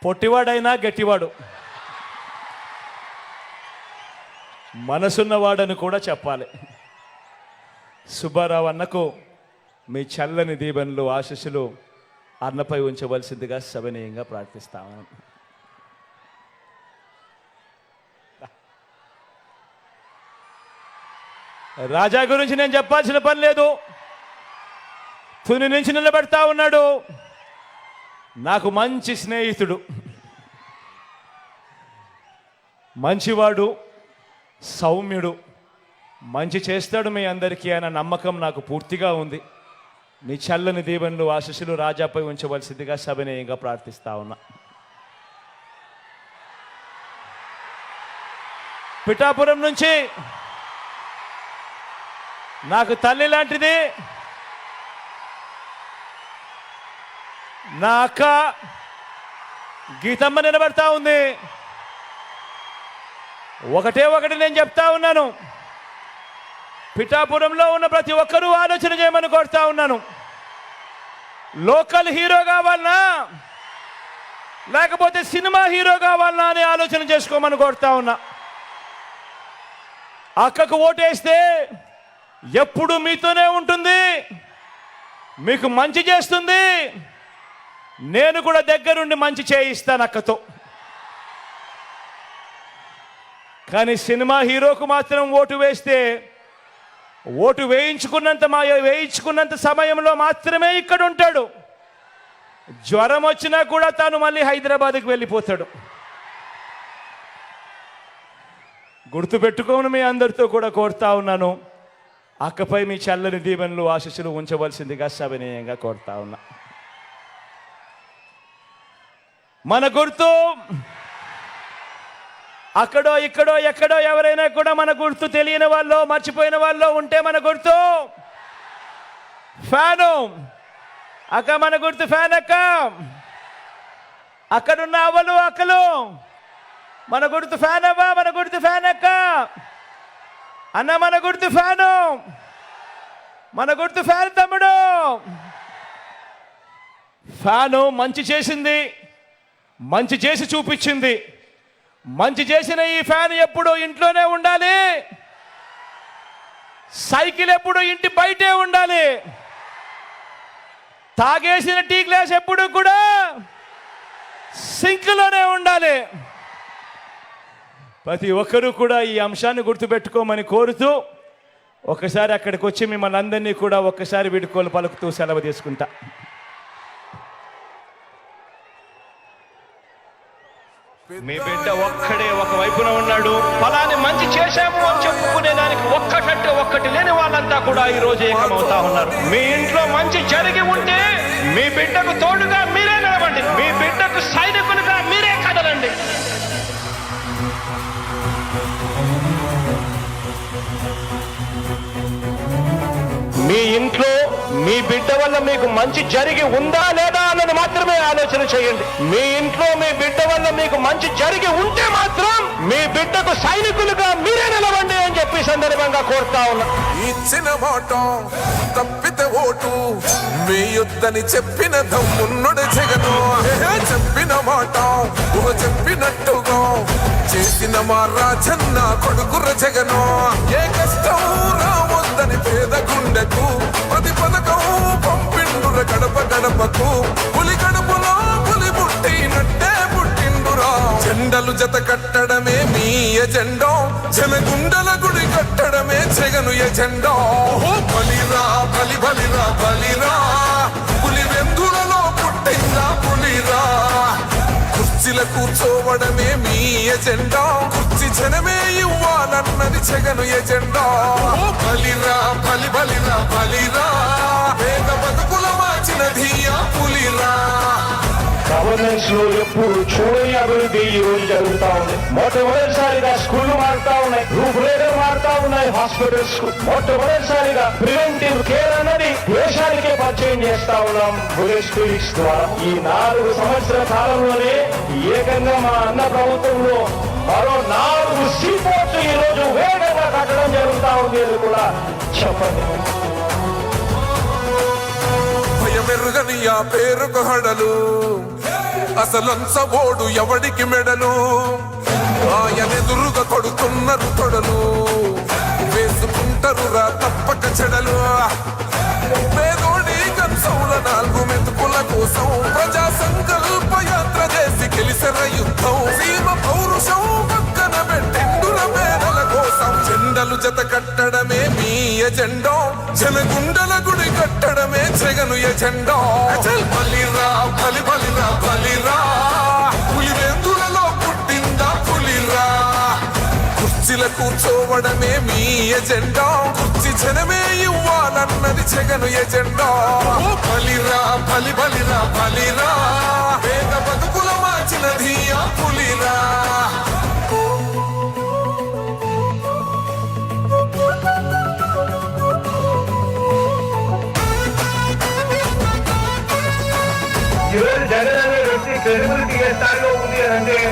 పొట్టివాడైనా గట్టివాడు, మనసున్నవాడని కూడా చెప్పాలి. సుబ్బారావు అన్నకు మీ చల్లని దీవెనలు, ఆశీస్సులు అన్నపై ఉంచవలసిందిగా సవినయంగా ప్రార్థిస్తాము. రాజా గురించి నేను చెప్పాల్సిన పని లేదు. తుని నుంచి నిలబెడతా ఉన్నాడు. నాకు మంచి స్నేహితుడు, మంచివాడు, సౌమ్యుడు, మంచి చేస్తాడు మీ అందరికీ అన్న నమ్మకం నాకు పూర్తిగా ఉంది. మీ చల్లని దీవెనలు, ఆశీస్సులు రాజాపై ఉంచవలసిందిగా సవినయంగా ప్రార్థిస్తా ఉన్నా. పిఠాపురం నుంచి నాకు తల్లి లాంటిది నా అక్క గీతమ్మ నిలబడతా ఉంది. ఒకటి నేను చెప్తా ఉన్నాను. పిఠాపురంలో ఉన్న ప్రతి ఒక్కరూ ఆలోచన చేయమని కోరుతా ఉన్నాను. లోకల్ హీరో కావాలనా లేకపోతే సినిమా హీరో కావాలనా అని ఆలోచన చేసుకోమని కోరుతా ఉన్నా. అక్కకు ఓటేస్తే ఎప్పుడు మీతోనే ఉంటుంది, మీకు మంచి చేస్తుంది. నేను కూడా దగ్గరుండి మంచి చేయిస్తాను అక్కతో. కానీ సినిమా హీరోకు మాత్రం ఓటు వేస్తే ఓటు వేయించుకున్నంత సమయంలో మాత్రమే ఇక్కడ ఉంటాడు. జ్వరం వచ్చినా కూడా తాను మళ్ళీ హైదరాబాద్కి వెళ్ళిపోతాడు. గుర్తుపెట్టుకోని మీ అందరితో కూడా కోరుతా ఉన్నాను. అక్కపై మీ చల్లని దీవెనలు, ఆశీస్సులు ఉంచవలసిందిగా సవినయంగా కోరుతా ఉన్నా. మన గుర్తు అక్కడో ఇక్కడో ఎక్కడో ఎవరైనా కూడా మన గుర్తు తెలియని వాళ్ళు, మర్చిపోయిన వాళ్ళు ఉంటే మన గుర్తు ఫ్యాను. అక్క మన గుర్తు ఫ్యాన్. అక్క అక్కడున్న అవ్వలు, అక్కలు మన గుర్తు ఫ్యాన్. అవ్వ మన గుర్తు ఫ్యాన్. అక్క అన్న మన గుర్తు ఫ్యాను. మన గుర్తు ఫ్యాన్. తమ్ముడు ఫ్యాను మంచి చేసింది, మంచి చేసి చూపించింది. మంచి చేసిన ఈ ఫ్యాన్ ఎప్పుడు ఇంట్లోనే ఉండాలి. సైకిల్ ఎప్పుడు ఇంటి బయటే ఉండాలి. తాగేసిన టీ గ్లాస్ ఎప్పుడు కూడా సింక్లోనే ఉండాలి. ప్రతి ఒక్కరూ కూడా ఈ అంశాన్ని గుర్తుపెట్టుకోమని కోరుతూ ఒకసారి అక్కడికి వచ్చి మిమ్మల్ని అందరినీ కూడా ఒక్కసారి వీడుకోలు పలుకుతూ సెలవు తీసుకుంటా. మీ బిడ్డ ఒక్కడే ఒక వైపున ఉన్నాడు. ఫలాన్ని మంచి చేశాము అని చెప్పుకునే దానికి ఒక్కటంటే ఒక్కటి లేని వాళ్ళంతా కూడా ఈ రోజు ఏకమవుతా ఉన్నారు. మీ ఇంట్లో మంచి జరిగి ఉంటే మీ బిడ్డకు తోడుగా మీరే నిలబండి. మీ బిడ్డకు సైనికులుగా మీరే కదలండి. మీ ఇంట్లో మీ బిడ్డ వల్ల మీకు మంచి జరిగి ఉందా లేదా అన్నది మాత్రమే ఆలోచన చేయండి. మీ ఇంట్లో మీ బిడ్డ వల్ల మీకు మంచి జరిగి ఉంటే మాత్రం మీ బిడ్డకు సైనికులుగా మీరే నిలవండి అని చెప్పి సందర్భంగా కోరుతా ఉన్నా. ఇచ్చిన మాట తప్పితే ఓటు మీ యుద్ధని చెప్పిన దమ్మున్నడు జగను. చెప్పిన మాట చెప్పినట్టుగా చేసిన మా రాజన్న కొడుకుర జగను. ఏ కష్టం రావద్దని పేద గుండెకు ప్రతి పథకం పంపిండుర గడప గడపకు. పులి గడపలో పులి పుట్టినట్టే పుట్టిండురా. జెండలు జత కట్టడమే మీ ఎజెండా. జనగుండల గుడి కట్టడమే జగను ఎజెండా. బలిరా బలి బలిరా బలిరా. పులి వెందులలో పుట్టిందా పులిరా. కుర్చీల కూర్చోవడమే మీ ఎజెండా. కుర్చీ జనమే ఇవ్వాలన్నది జగను ఎజెండా. బలిరా బలి బలిరా బలిరా. పేద బతుకుల మార్చినది ఆ పులిరా. గవర్నెన్స్ లో ఎప్పుడు చూడని అభివృద్ధి ఈ రోజు జరుగుతా ఉంది. మొట్టమొదటిసారిగా స్కూళ్లు మారుతా ఉన్నాయి, రూపురేఖలు మారుతా ఉన్నాయి. హాస్పిటల్స్ మొట్టమొదటిసారిగా ప్రివెంటివ్ కేర్ అన్నది దేశానికే పరిచయం చేస్తా ఉన్నాం బుల్లెట్ క్లినిక్స్ ద్వారా. ఈ 4 సంవత్సరాల కాలంలోనే ఏకంగా మా అన్న ప్రభుత్వంలో మరో 4 సీపోర్ట్స్ ఈ రోజు వేగంగా కట్టడం జరుగుతా ఉంది అని కూడా చెప్పండి. భయమెరుగని ఆ పేరుకు హడలు అసలంచబోడు ఎవడికి మెడలు. ఆయనెదురుగా కొడుతున్నారు తొడలు. వేసుకుంటారు రా తప్పక చెడలు. పేదోడి కంసౌల 4 మెతుకుల కోసం ప్రజా సంకల్ప యాత్ర చేసి గెలిసెర యుద్ధం. సీమ పౌరుషం పక్కన పెట్టిండుర పేదల కోసం. జెండలు జత కట్టడమే మీ ఎజెండా. జనగుండల గుడి కట్టడమే జగను ఎజెండా. బలిరా బలి బలిరా బలిరా. పులి వెందులలో పుట్టిందా పులిరా. కుర్చీల కూర్చోవడమే మీ ఎజెండా. కుర్చీ జనమే ఇవ్వాలన్నది జగను ఎజెండా. బలిరా బలి బలిరా బలిరా. పేద బతుకుల మార్చినది ఆ పులిరా.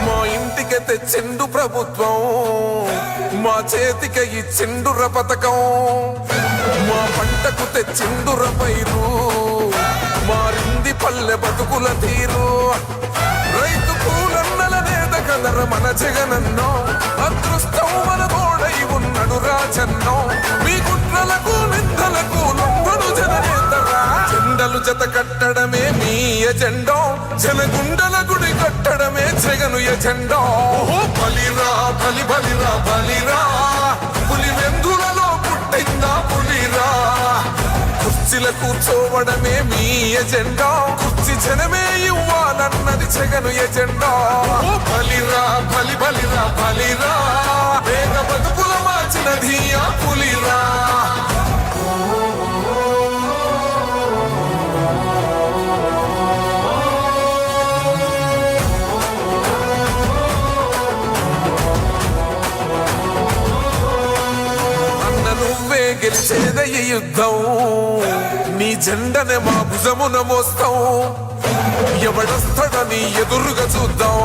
మా ఇంటికి తెచ్చిండు ప్రభుత్వం. మా చేతికి ఇచ్చిండుర పథకం. మా పంటకు తెచ్చిండుర పైరు. మారింది పల్లె బతుకుల తీరు. రైతు కూలన్నల నేత కదర మన జగనన్నో. అదృష్టం మన తోడై ఉన్నడు రాజన్నో. మీ కుట్రలకు నిందలకు లొంగడు జననేతరా. జెండలు జత కట్టడమే మీ ఎజెండా. జనగుండల గుడి కట్టడమే జగను ఎజెండా. బలిరా బలి బలిరా బలిరా. పులి వెందులలో పుట్టిందా పులిరా. కుర్చీల కూర్చోవడమే మీ ఎజెండా. కుర్చీ జనమే ఇవ్వాలన్నది జగను ఎజెండా. బలిరా బలి బలిరా బలిరా. పేద బతుకుల మార్చినది ఆ పులిరా. గెలిచేద ఈ యుద్ధం. నీ జెండనే మా భుజమున మోస్తాం. ఎవడొస్తాడని ఎదురుగా చూద్దాం.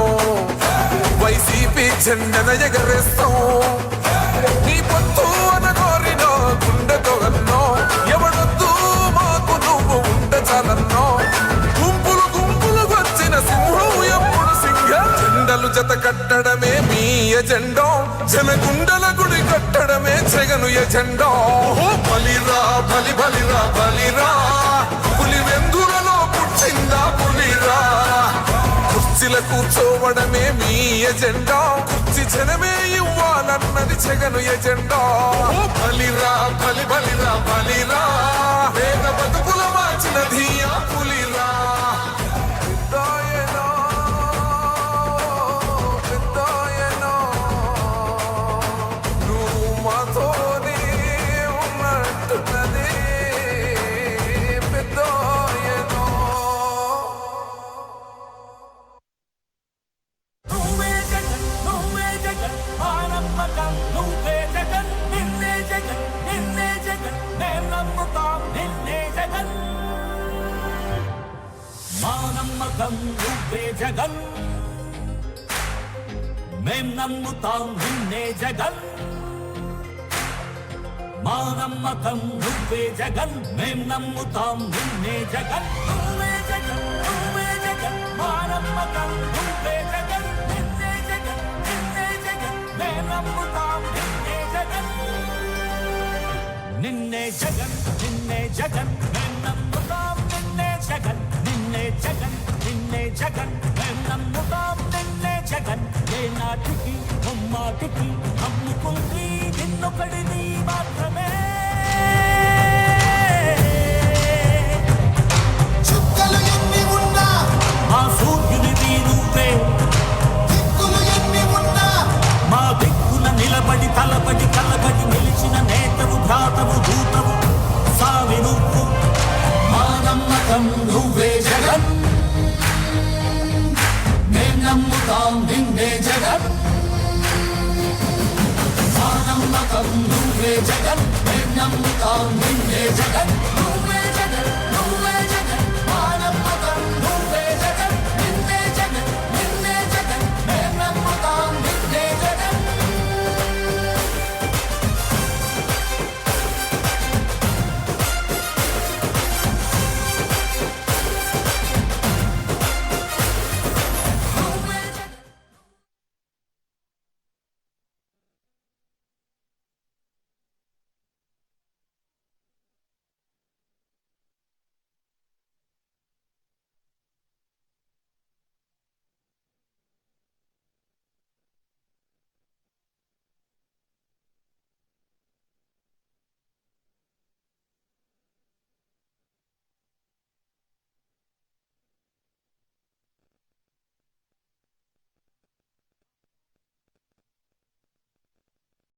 వైసీపీ జెండన ఎగరేస్తాం. నీ పొత్తు అనగోరిన గుండెతో అన్నో. ఎవడొద్దు మాకు నువ్వు ఉండ చాలన్నో. గుంపులు గుంపులు వచ్చిన సింహం ఎప్పుడు సింగ. జెండలు జత కట్టడమే మీ ఎజెండా. జనగుండల గుడి కట్టడమే జగను ఎజెండా. బలిరా బలి బలిరా బలిరా పులి వెందులలో పుట్టిందా పులిరా కుర్చీల కూర్చోవడమే మీ ఎజెండా కుర్చీ జనమే ఇవ్వాలన్నది జగను ఎజెండా బలిరా బలి బలిరా బలిరా వేద బతుకుల మార్చినది ఆ పులిరా పెద్దాయనా, పెద్దాయనా, నువ్వు మాతోనే ఉన్నట్టున్నదే పెద్దాయనా. నువ్వే జగన్ నువ్వే జగన్ మా నమ్మకం నువ్వే జగన్ నిన్నే జగన్ నిన్నే జగన్ మేం నమ్ముతాం నిన్నే జగన్ మా నమ్మకం నువ్వే జగన్ మేం నమ్ముతాం నిన్నే జగన్ మా నమ్మకం నువ్వే జగన్ మేం నమ్ముతాం నిన్నే జగన్ నువ్వే జగన్ నువ్వే జగన్ మా నమ్మకం నువ్వే జగన్ నిన్నే జగన్ నిన్నే జగన్ మేం నమ్ముతాం నిన్నే జగన్ నిన్నే జగన్ నిన్నే జగన్ మేం నమ్ముతాం నిన్నే జగన్ నిన్నే జగన్ నిన్నే జగన్ మేం నమ్ముతాం నిన్నే జగన్ ఏ నాటికి ముమ్మాటికి నమ్ముకుంది నిన్నొకడిని మాత్రమే చుక్కలు ఎన్ని ఉన్నా మా సూర్యునిది నువ్వే దిక్కులు ఎన్ని ఉన్నా మా దిక్కున నిలబడి తలబడి కలబడి నిలిచిన నేతవు భ్రాతవు దూతవు సామి నువ్వు మా నమ్మకం నువ్వే జగన్ మేం నమ్ముతాం నిన్నే జగన్ మా నమ్మకం నువ్వే జగన్ మేం నమ్ముతాం నిన్నే జగన్